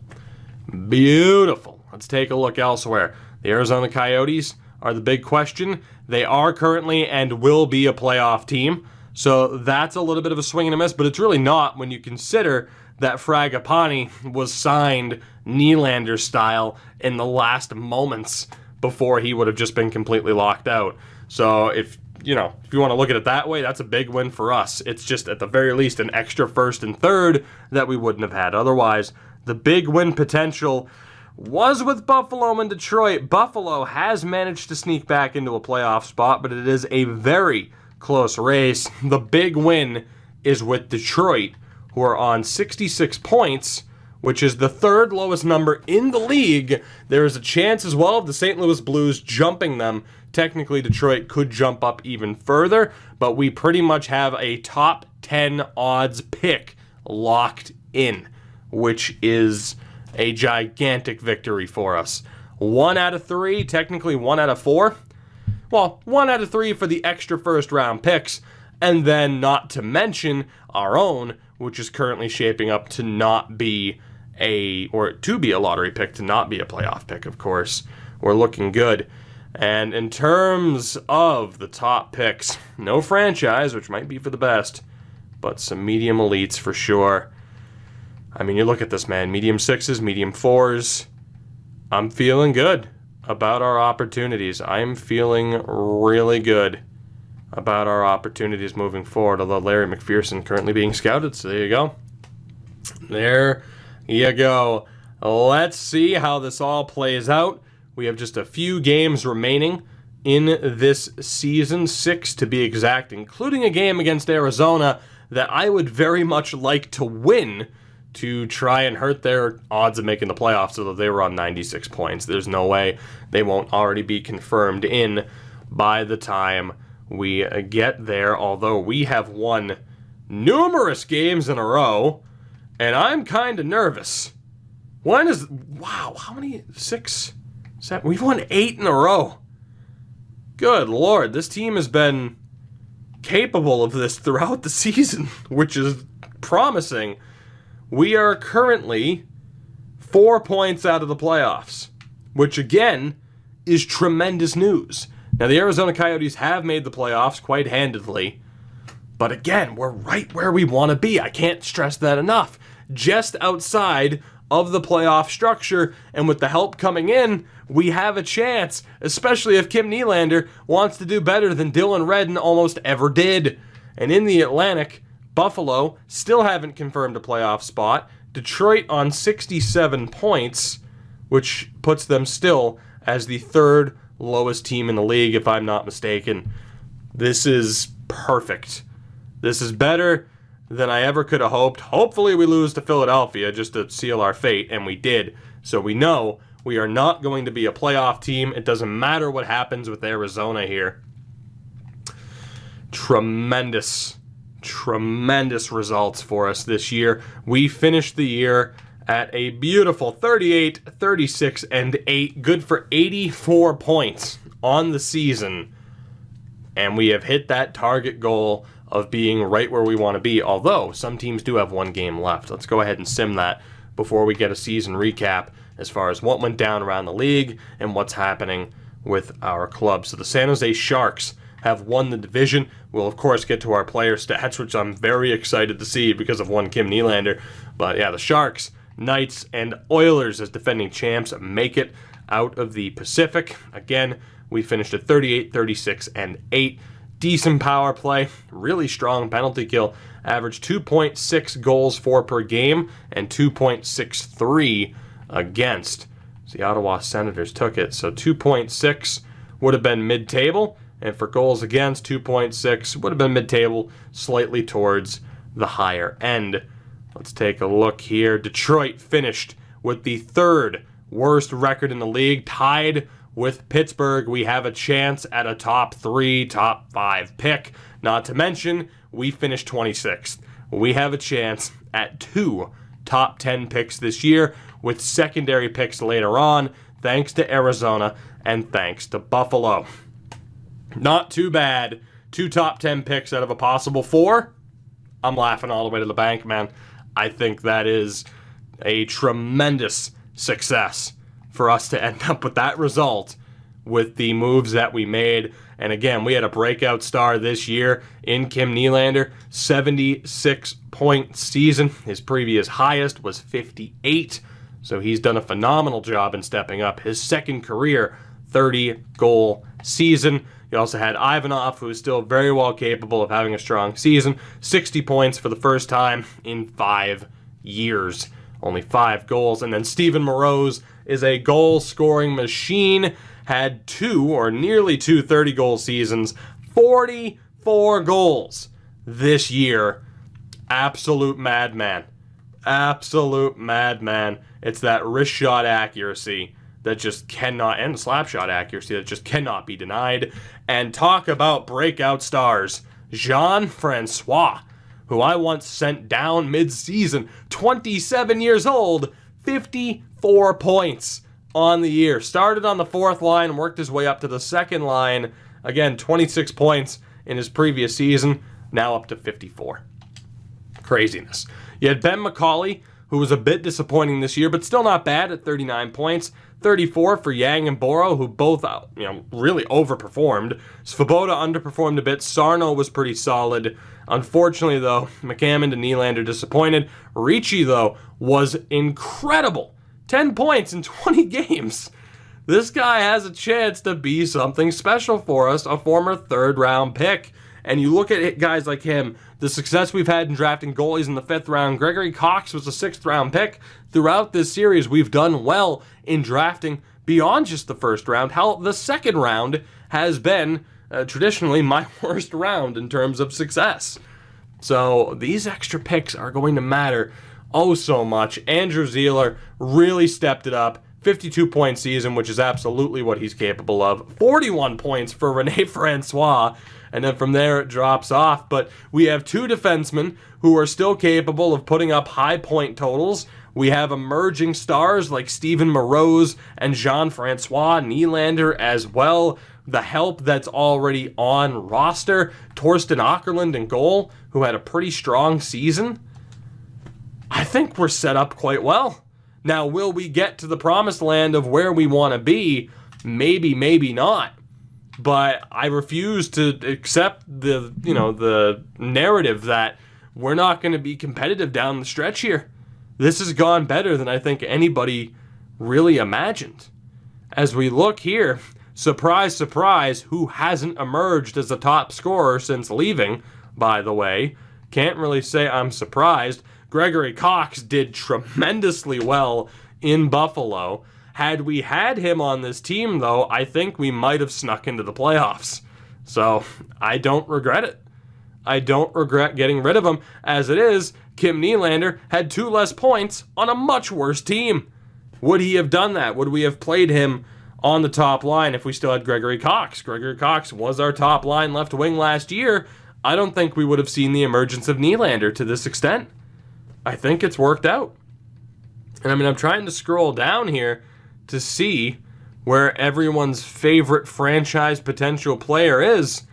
Beautiful. Let's take a look elsewhere. The Arizona Coyotes are the big question. They are currently and will be a playoff team. So that's a little bit of a swing and a miss, but it's really not when you consider that Fragapane was signed Nylander style in the last moments before he would have just been completely locked out. So if you want to look at it that way, that's a big win for us. It's just at the very least an extra first and third that we wouldn't have had otherwise. The big win potential was with Buffalo and Detroit. Buffalo has managed to sneak back into a playoff spot, but it is a very close race. The big win is with Detroit, who are on 66 points, which is the third lowest number in the league. There is a chance as well of the St. Louis Blues jumping them. Technically, Detroit could jump up even further, but we pretty much have a top 10 odds pick locked in, which is a gigantic victory for us. 1 out of 3, technically 1 out of 4. Well, 1 out of 3 for the extra first round picks, and then not to mention our own, which is currently shaping up to not be a lottery pick, to not be a playoff pick, of course. We're looking good. And in terms of the top picks, no franchise, which might be for the best, but some medium elites for sure. I mean, you look at this, man. Medium 6s, medium 4s. I'm feeling good about our opportunities. I'm feeling really good about our opportunities moving forward, although Larry McPherson currently being scouted, so there you go. There you go. Let's see how this all plays out. We have just a few games remaining in this season, 6 to be exact, including a game against Arizona that I would very much like to win to try and hurt their odds of making the playoffs, although they were on 96 points. There's no way they won't already be confirmed in by the time we get there, although we have won numerous games in a row, and I'm kind of nervous. Wow, how many? 6, 7? We've won 8 in a row. Good Lord, this team has been capable of this throughout the season, which is promising. We are currently 4 points out of the playoffs, which again is tremendous news. Now, the Arizona Coyotes have made the playoffs quite handedly, but again, we're right where we want to be. I can't stress that enough. Just outside of the playoff structure, and with the help coming in, we have a chance, especially if Kim Nylander wants to do better than Dylan Redden almost ever did. And in the Atlantic, Buffalo still haven't confirmed a playoff spot. Detroit on 67 points, which puts them still as the third lowest team in the league, if I'm not mistaken. This is perfect. This is better than I ever could have hoped. Hopefully we lose to Philadelphia just to seal our fate, and we did. So we know we are not going to be a playoff team. It doesn't matter what happens with Arizona here. Tremendous results for us this year. We finished the year at a beautiful 38, 36, and 8. Good for 84 points on the season. And we have hit that target goal of being right where we want to be, although some teams do have one game left. Let's go ahead and sim that before we get a season recap as far as what went down around the league and what's happening with our club. So the San Jose Sharks have won the division. We'll, of course, get to our player stats, which I'm very excited to see because of one Kim Nylander. But yeah, the Sharks, Knights, and Oilers as defending champs make it out of the Pacific. Again, we finished at 38, 36, and 8. Decent power play, really strong penalty kill. Average 2.6 goals for per game and 2.63 against. So the Ottawa Senators took it. So 2.6 would have been mid-table. And for goals against, 2.6 would have been mid-table, slightly towards the higher end. Let's take a look here. Detroit finished with the third worst record in the league, tied with Pittsburgh. We have a chance at a top 3, top 5 pick. Not to mention, we finished 26th. We have a chance at 2 top 10 picks this year, with secondary picks later on, thanks to Arizona and thanks to Buffalo. Not too bad. 2 top 10 picks out of a possible 4. I'm laughing all the way to the bank, man. I think that is a tremendous success for us to end up with that result with the moves that we made. And again, we had a breakout star this year in Kim Nylander, 76-point season. His previous highest was 58. So he's done a phenomenal job in stepping up. His second career 30-goal season. You also had Ivanov, who is still very well capable of having a strong season. 60 points for the first time in 5 years. Only 5 goals. And then Steven Moroz is a goal-scoring machine. Had 2 or nearly 2 30-goal seasons. 44 goals this year. Absolute madman. Absolute madman. It's that wrist shot accuracy that just cannot, and the slap shot accuracy that just cannot be denied. And talk about breakout stars. Jean-Francois, who I once sent down mid-season, 27 years old, 54 points on the year. Started on the 4th line, worked his way up to the 2nd line. Again, 26 points in his previous season, now up to 54. Craziness. You had Ben McCauley, who was a bit disappointing this year, but still not bad at 39 points. 34 for Yang and Boro, who both really overperformed. Svoboda underperformed a bit. Sarno was pretty solid. Unfortunately, though, McCammond and Nylander disappointed. Ricci, though, was incredible. 10 points in 20 games. This guy has a chance to be something special for us, a former third-round pick. And you look at guys like him, the success we've had in drafting goalies in the 5th round. Gregory Cox was a 6th-round pick. Throughout this series, we've done well in drafting beyond just the 1st round. Hell, the 2nd round has been traditionally my worst round in terms of success. So these extra picks are going to matter oh so much. Andrew Zieler really stepped it up. 52-point season, which is absolutely what he's capable of. 41 points for Rene Francois, and then from there it drops off. But we have 2 defensemen who are still capable of putting up high point totals. We have emerging stars like Steven Morose and Jean-Francois Nylander as well. The help that's already on roster. Torsten Åkerlund in goal, who had a pretty strong season. I think we're set up quite well. Now, will we get to the promised land of where we want to be? Maybe, maybe not. But I refuse to accept the narrative that we're not going to be competitive down the stretch here. This has gone better than I think anybody really imagined. As we look here, surprise, surprise, who hasn't emerged as a top scorer since leaving, by the way. Can't really say I'm surprised. Gregory Cox did tremendously well in Buffalo. Had we had him on this team, though, I think we might have snuck into the playoffs. So I don't regret it. I don't regret getting rid of him. As it is, Kim Nylander had 2 less points on a much worse team. Would he have done that? Would we have played him on the top line if we still had Gregory Cox? Gregory Cox was our top line left wing last year. I don't think we would have seen the emergence of Nylander to this extent. I think it's worked out. And I mean, I'm trying to scroll down here to see where everyone's favorite franchise potential player is.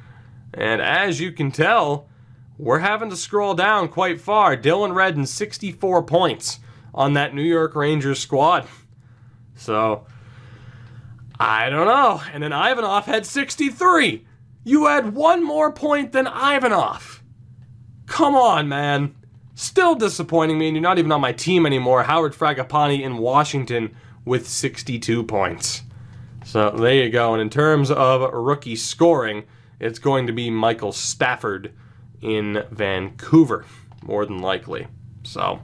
And as you can tell, we're having to scroll down quite far. Dylan Redden, 64 points on that New York Rangers squad. So, I don't know. And then Ivanov had 63. You had 1 more point than Ivanov. Come on, man. Still disappointing me, and you're not even on my team anymore. Howard Fragapani in Washington with 62 points. So there you go. And in terms of rookie scoring, it's going to be Michael Stafford in Vancouver, more than likely. So,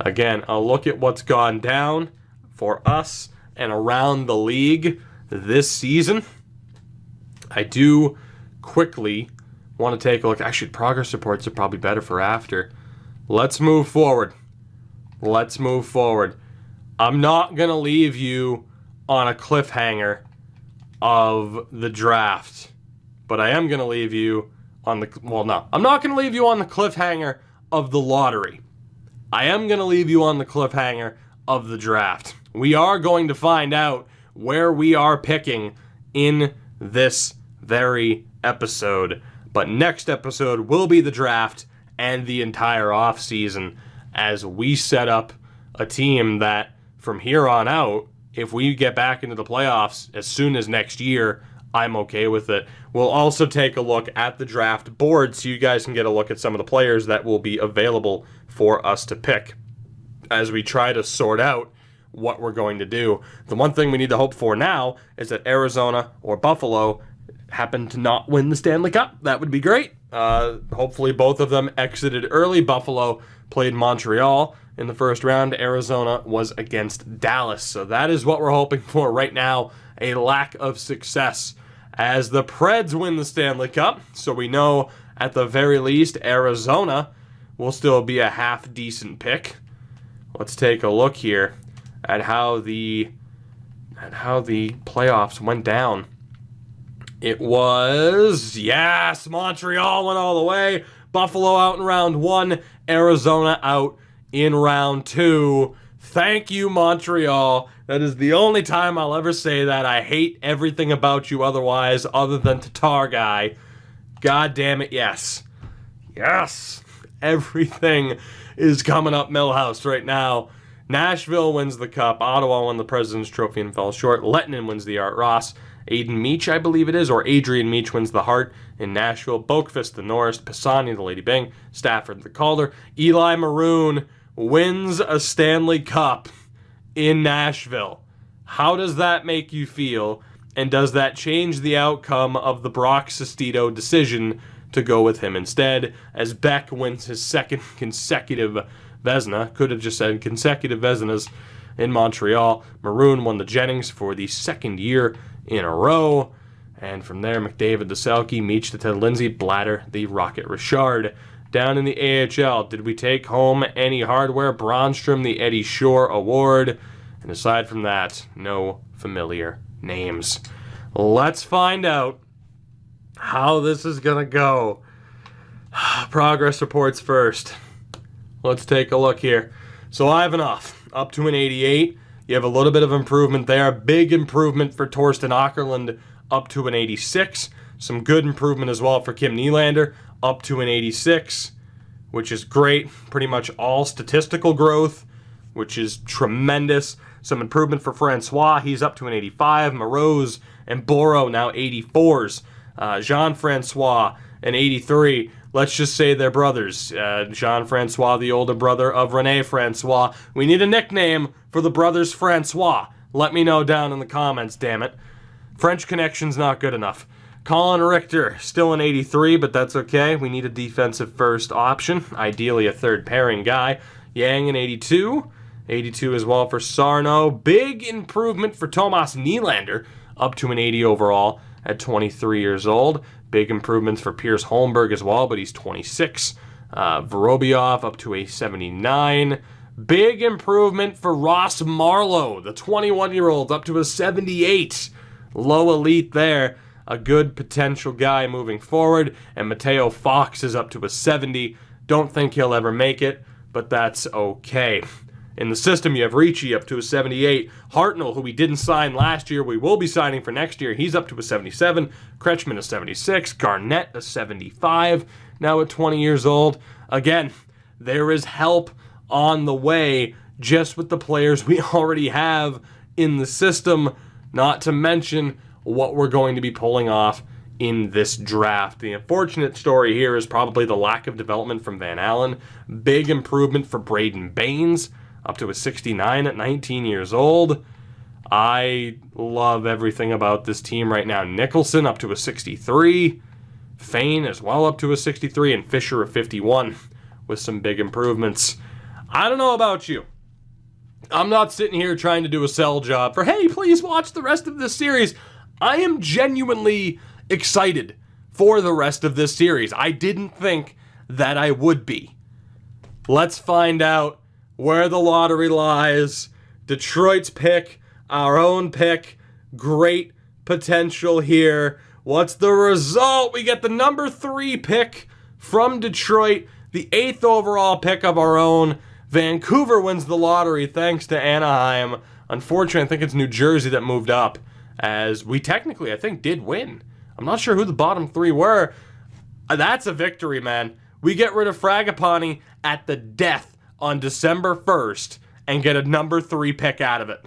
again, a look at what's gone down for us and around the league this season. I do quickly want to take a look. Actually, progress reports are probably better for after. Let's move forward. Let's move forward. I'm not going to leave you on a cliffhanger of the draft, but I am going to leave you on the... Well, no. I'm not going to leave you on the cliffhanger of the lottery. I am going to leave you on the cliffhanger of the draft. We are going to find out where we are picking in this very episode. But next episode will be the draft and the entire offseason as we set up a team that from here on out, if we get back into the playoffs as soon as next year, I'm okay with it. We'll also take a look at the draft board so you guys can get a look at some of the players that will be available for us to pick as we try to sort out what we're going to do. The one thing we need to hope for now is that Arizona or Buffalo happen to not win the Stanley Cup. That would be great. Hopefully both of them exited early. Buffalo played Montreal in the first round. Arizona was against Dallas. So that is what we're hoping for right now. A lack of success as the Preds win the Stanley Cup. So we know at the very least Arizona will still be a half-decent pick. Let's take a look here at how the playoffs went down. It was, yes, Montreal went all the way. Buffalo out in round 1. Arizona out in round 2. Thank you, Montreal. That is the only time I'll ever say that. I hate everything about you otherwise, other than Tatar guy. God damn it, yes. Yes. Everything is coming up Millhouse right now. Nashville wins the Cup. Ottawa won the President's Trophy and fell short. Lettinen wins the Art Ross. Aiden Meach, I believe it is, or Adrian Meach wins the Hart in Nashville. Boakfist the Norris. Pisani the Lady Byng. Stafford the Calder. Eli Maroon wins a Stanley Cup in Nashville. How does that make you feel? And does that change the outcome of the Brock Sestito decision to go with him instead, as Beck wins his second consecutive Vezina? Could have just said consecutive Vezinas in Montreal. Maroon won the Jennings for the second year in a row. And from there, McDavid, the Selke, Meach, the Ted Lindsay, Blatter, the Rocket Richard. Down in the AHL, did we take home any hardware? Bronstrom, the Eddie Shore Award. And aside from that, no familiar names. Let's find out how this is going to go. Progress reports first. Let's take a look here. So Ivanov, up to an 88. You have a little bit of improvement there. Big improvement for Torsten Åkerlund, up to an 86. Some good improvement as well for Kim Nylander, up to an 86, which is great. Pretty much all statistical growth, which is tremendous. Some improvement for Francois. He's up to an 85. Moroz and Boro now 84s. Jean-Francois, an 83. Let's just say they're brothers. Jean-Francois, the older brother of Rene Francois. We need a nickname for the brothers Francois. Let me know down in the comments, damn it. French connection's not good enough. Colin Richter, still an 83, but that's okay. We need a defensive first option. Ideally a third pairing guy. Yang, an 82. 82 as well for Sarno. Big improvement for Thomas Nylander, up to an 80 overall at 23 years old. Big improvements for Piers Holmberg as well, but he's 26. Vorobyov up to a 79. Big improvement for Ross Marlowe, the 21-year-old, up to a 78. Low elite there. A good potential guy moving forward. And Mateo Fox is up to a 70. Don't think he'll ever make it, but that's okay. In the system, you have Ricci up to a 78. Hartnell, who we didn't sign last year, we will be signing for next year. He's up to a 77. Kretschmann, a 76. Garnett, a 75. Now at 20 years old. Again, there is help on the way just with the players we already have in the system, not to mention what we're going to be pulling off in this draft. The unfortunate story here is probably the lack of development from Van Allen. Big improvement for Braden Baines, up to a 69 at 19 years old. I love everything about this team right now. Nicholson up to a 63. Fane as well up to a 63. And Fisher a 51 with some big improvements. I don't know about you. I'm not sitting here trying to do a sell job for, hey, please watch the rest of this series. I am genuinely excited for the rest of this series. I didn't think that I would be. Let's find out where the lottery lies. Detroit's pick, our own pick. Great potential here. What's the result? We get the number 3 pick from Detroit, the 8th overall pick of our own. Vancouver wins the lottery thanks to Anaheim. Unfortunately, I think it's New Jersey that moved up, as we technically, I think, did win. I'm not sure who the bottom 3 were. That's a victory, man. We get rid of Fragapani at the death on December 1st and get a number 3 pick out of it.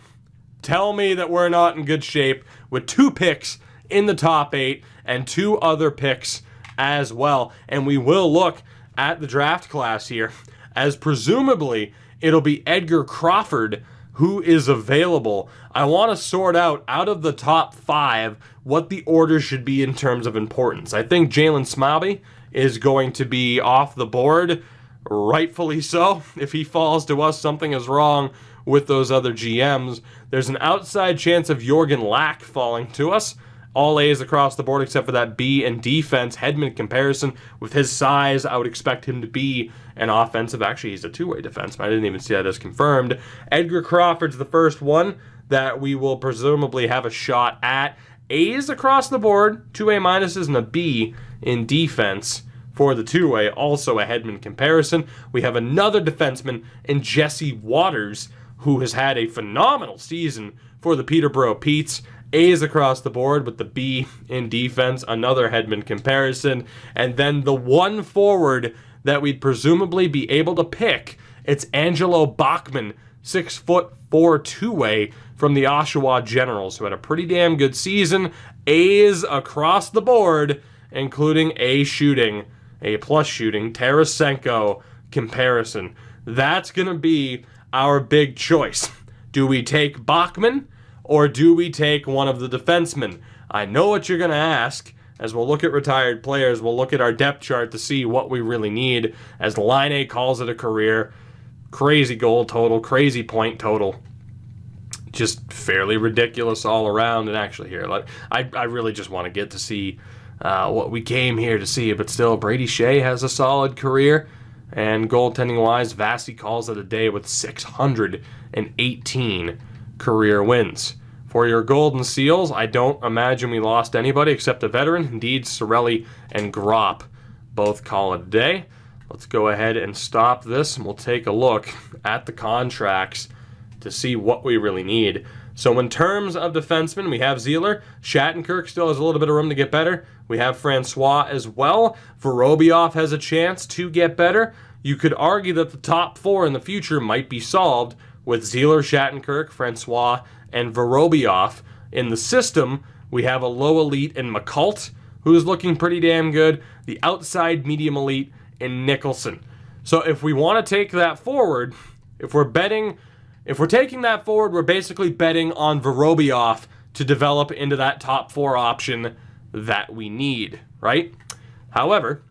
Tell me that we're not in good shape with 2 picks in the top 8 and 2 other picks as well. And we will look at the draft class here, as presumably it'll be Edgar Crawford who is available. I want to sort out of the top 5 what the order should be in terms of importance. I think Jalen Smiley is going to be off the board, rightfully so. If he falls to us, something is wrong with those other GMs. There's an outside chance of Jorgen Lack falling to us. All A's across the board except for that B in defense. Hedman comparison, with his size, I would expect him to be an offensive. Actually, he's a 2-way defenseman. I didn't even see that as confirmed. Edgar Crawford's the first one that we will presumably have a shot at. A's across the board, 2 A minuses and a B in defense for the 2-way. Also a Hedman comparison. We have another defenseman in Jesse Waters, who has had a phenomenal season for the Peterborough Petes. A's across the board with the B in defense, another Hedman comparison, and then the one forward that we'd presumably be able to pick, it's Angelo Bachman, 6'4", 2-way from the Oshawa Generals, who had a pretty damn good season. A's across the board, including A plus shooting, Tarasenko comparison. That's going to be our big choice. Do we take Bachman or do we take one of the defensemen? I know what you're going to ask. As we'll look at retired players, we'll look at our depth chart to see what we really need. As Laine calls it a career, crazy goal total, crazy point total. Just fairly ridiculous all around. And actually here, I really just want to get to see what we came here to see. But still, Brady Shea has a solid career. And goaltending-wise, Vasi calls it a day with 618 career wins. For your Golden Seals, I don't imagine we lost anybody except a veteran. Indeed, Cirelli and Gropp both call it a day. Let's go ahead and stop this, and we'll take a look at the contracts to see what we really need. So in terms of defensemen, we have Zeeler. Shattenkirk still has a little bit of room to get better. We have Francois as well. Vorobiev has a chance to get better. You could argue that the top four in the future might be solved with Zeeler, Shattenkirk, Francois, and Vorobiev. In the system, we have a low elite in McCult, who's looking pretty damn good. The outside medium elite in Nicholson. So if we want to take that forward, if we're taking that forward, we're basically betting on Vorobiev to develop into that top four option that we need, right? However,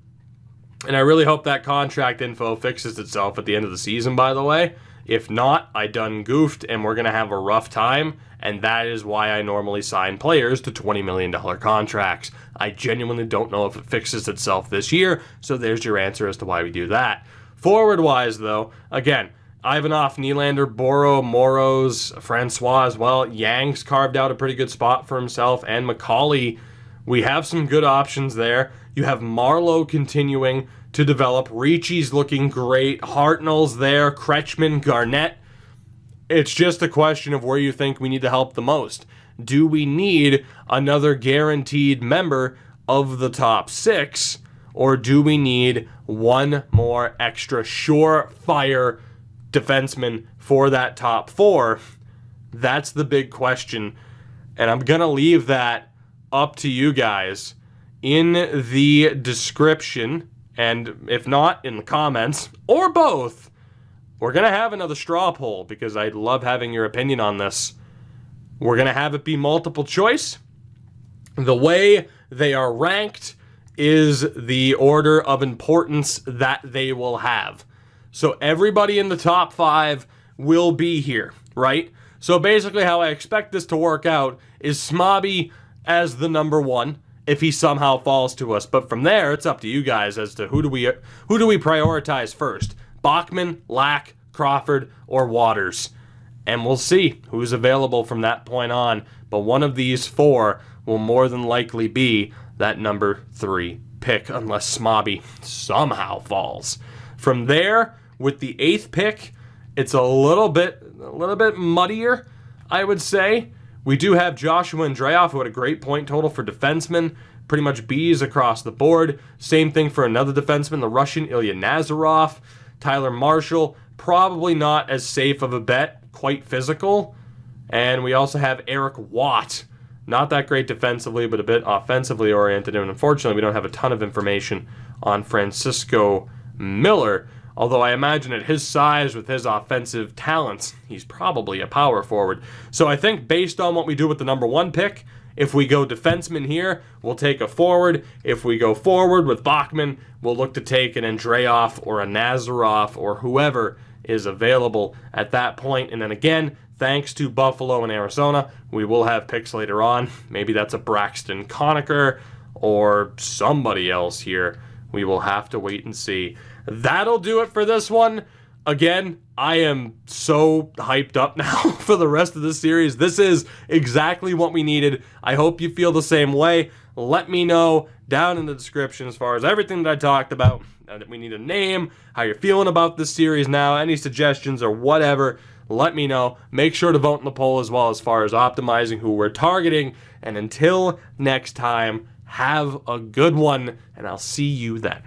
and I really hope that contract info fixes itself at the end of the season, by the way. If not, I done goofed and we're going to have a rough time, and that is why I normally sign players to $20 million contracts. I genuinely don't know if it fixes itself this year, so there's your answer as to why we do that. Forward-wise, though, again, Ivanov, Nylander, Boro, Moros, Francois as well. Yang's carved out a pretty good spot for himself, and McCauley. We have some good options there. You have Marlowe continuing to develop. Ricci's looking great. Hartnell's there. Kretschmann, Garnett. It's just a question of where you think we need to help the most. Do we need another guaranteed member of the top six, or do we need one more extra surefire defenseman for that top four? That's the big question, and I'm going to leave that up to you guys in the description, and if not, in the comments, or both. We're going to have another straw poll because I love having your opinion on this. We're going to have it be multiple choice. The way they are ranked is the order of importance that they will have. So everybody in the top five will be here, right? So basically how I expect this to work out is Smobby as the number one if he somehow falls to us. But from there, it's up to you guys as to who do we prioritize first. Bachman, Lack, Crawford, or Waters. And we'll see who's available from that point on. But one of these four will more than likely be that number 3 pick unless Smobby somehow falls. From there, with the 8th pick, it's a little bit muddier, I would say. We do have Joshua Andreoff, who had a great point total for defensemen. Pretty much B's across the board. Same thing for another defenseman, the Russian Ilya Nazarov. Tyler Marshall, probably not as safe of a bet, quite physical. And we also have Eric Watt. Not that great defensively, but a bit offensively oriented. And unfortunately, we don't have a ton of information on Francisco Miller. Although I imagine at his size, with his offensive talents, he's probably a power forward. So I think based on what we do with the number 1 pick, if we go defenseman here, we'll take a forward. If we go forward with Bachman, we'll look to take an Andreoff or a Nazarov or whoever is available at that point. And then again, thanks to Buffalo and Arizona, we will have picks later on. Maybe that's a Braxton Conacher or somebody else here. We will have to wait and see. That'll do it for this one. Again, I am so hyped up now for the rest of this series. This is exactly what we needed. I hope you feel the same way. Let me know down in the description as far as everything that I talked about. That we need a name, how you're feeling about this series now, any suggestions or whatever. Let me know. Make sure to vote in the poll as well as far as optimizing who we're targeting. And until next time, have a good one, and I'll see you then.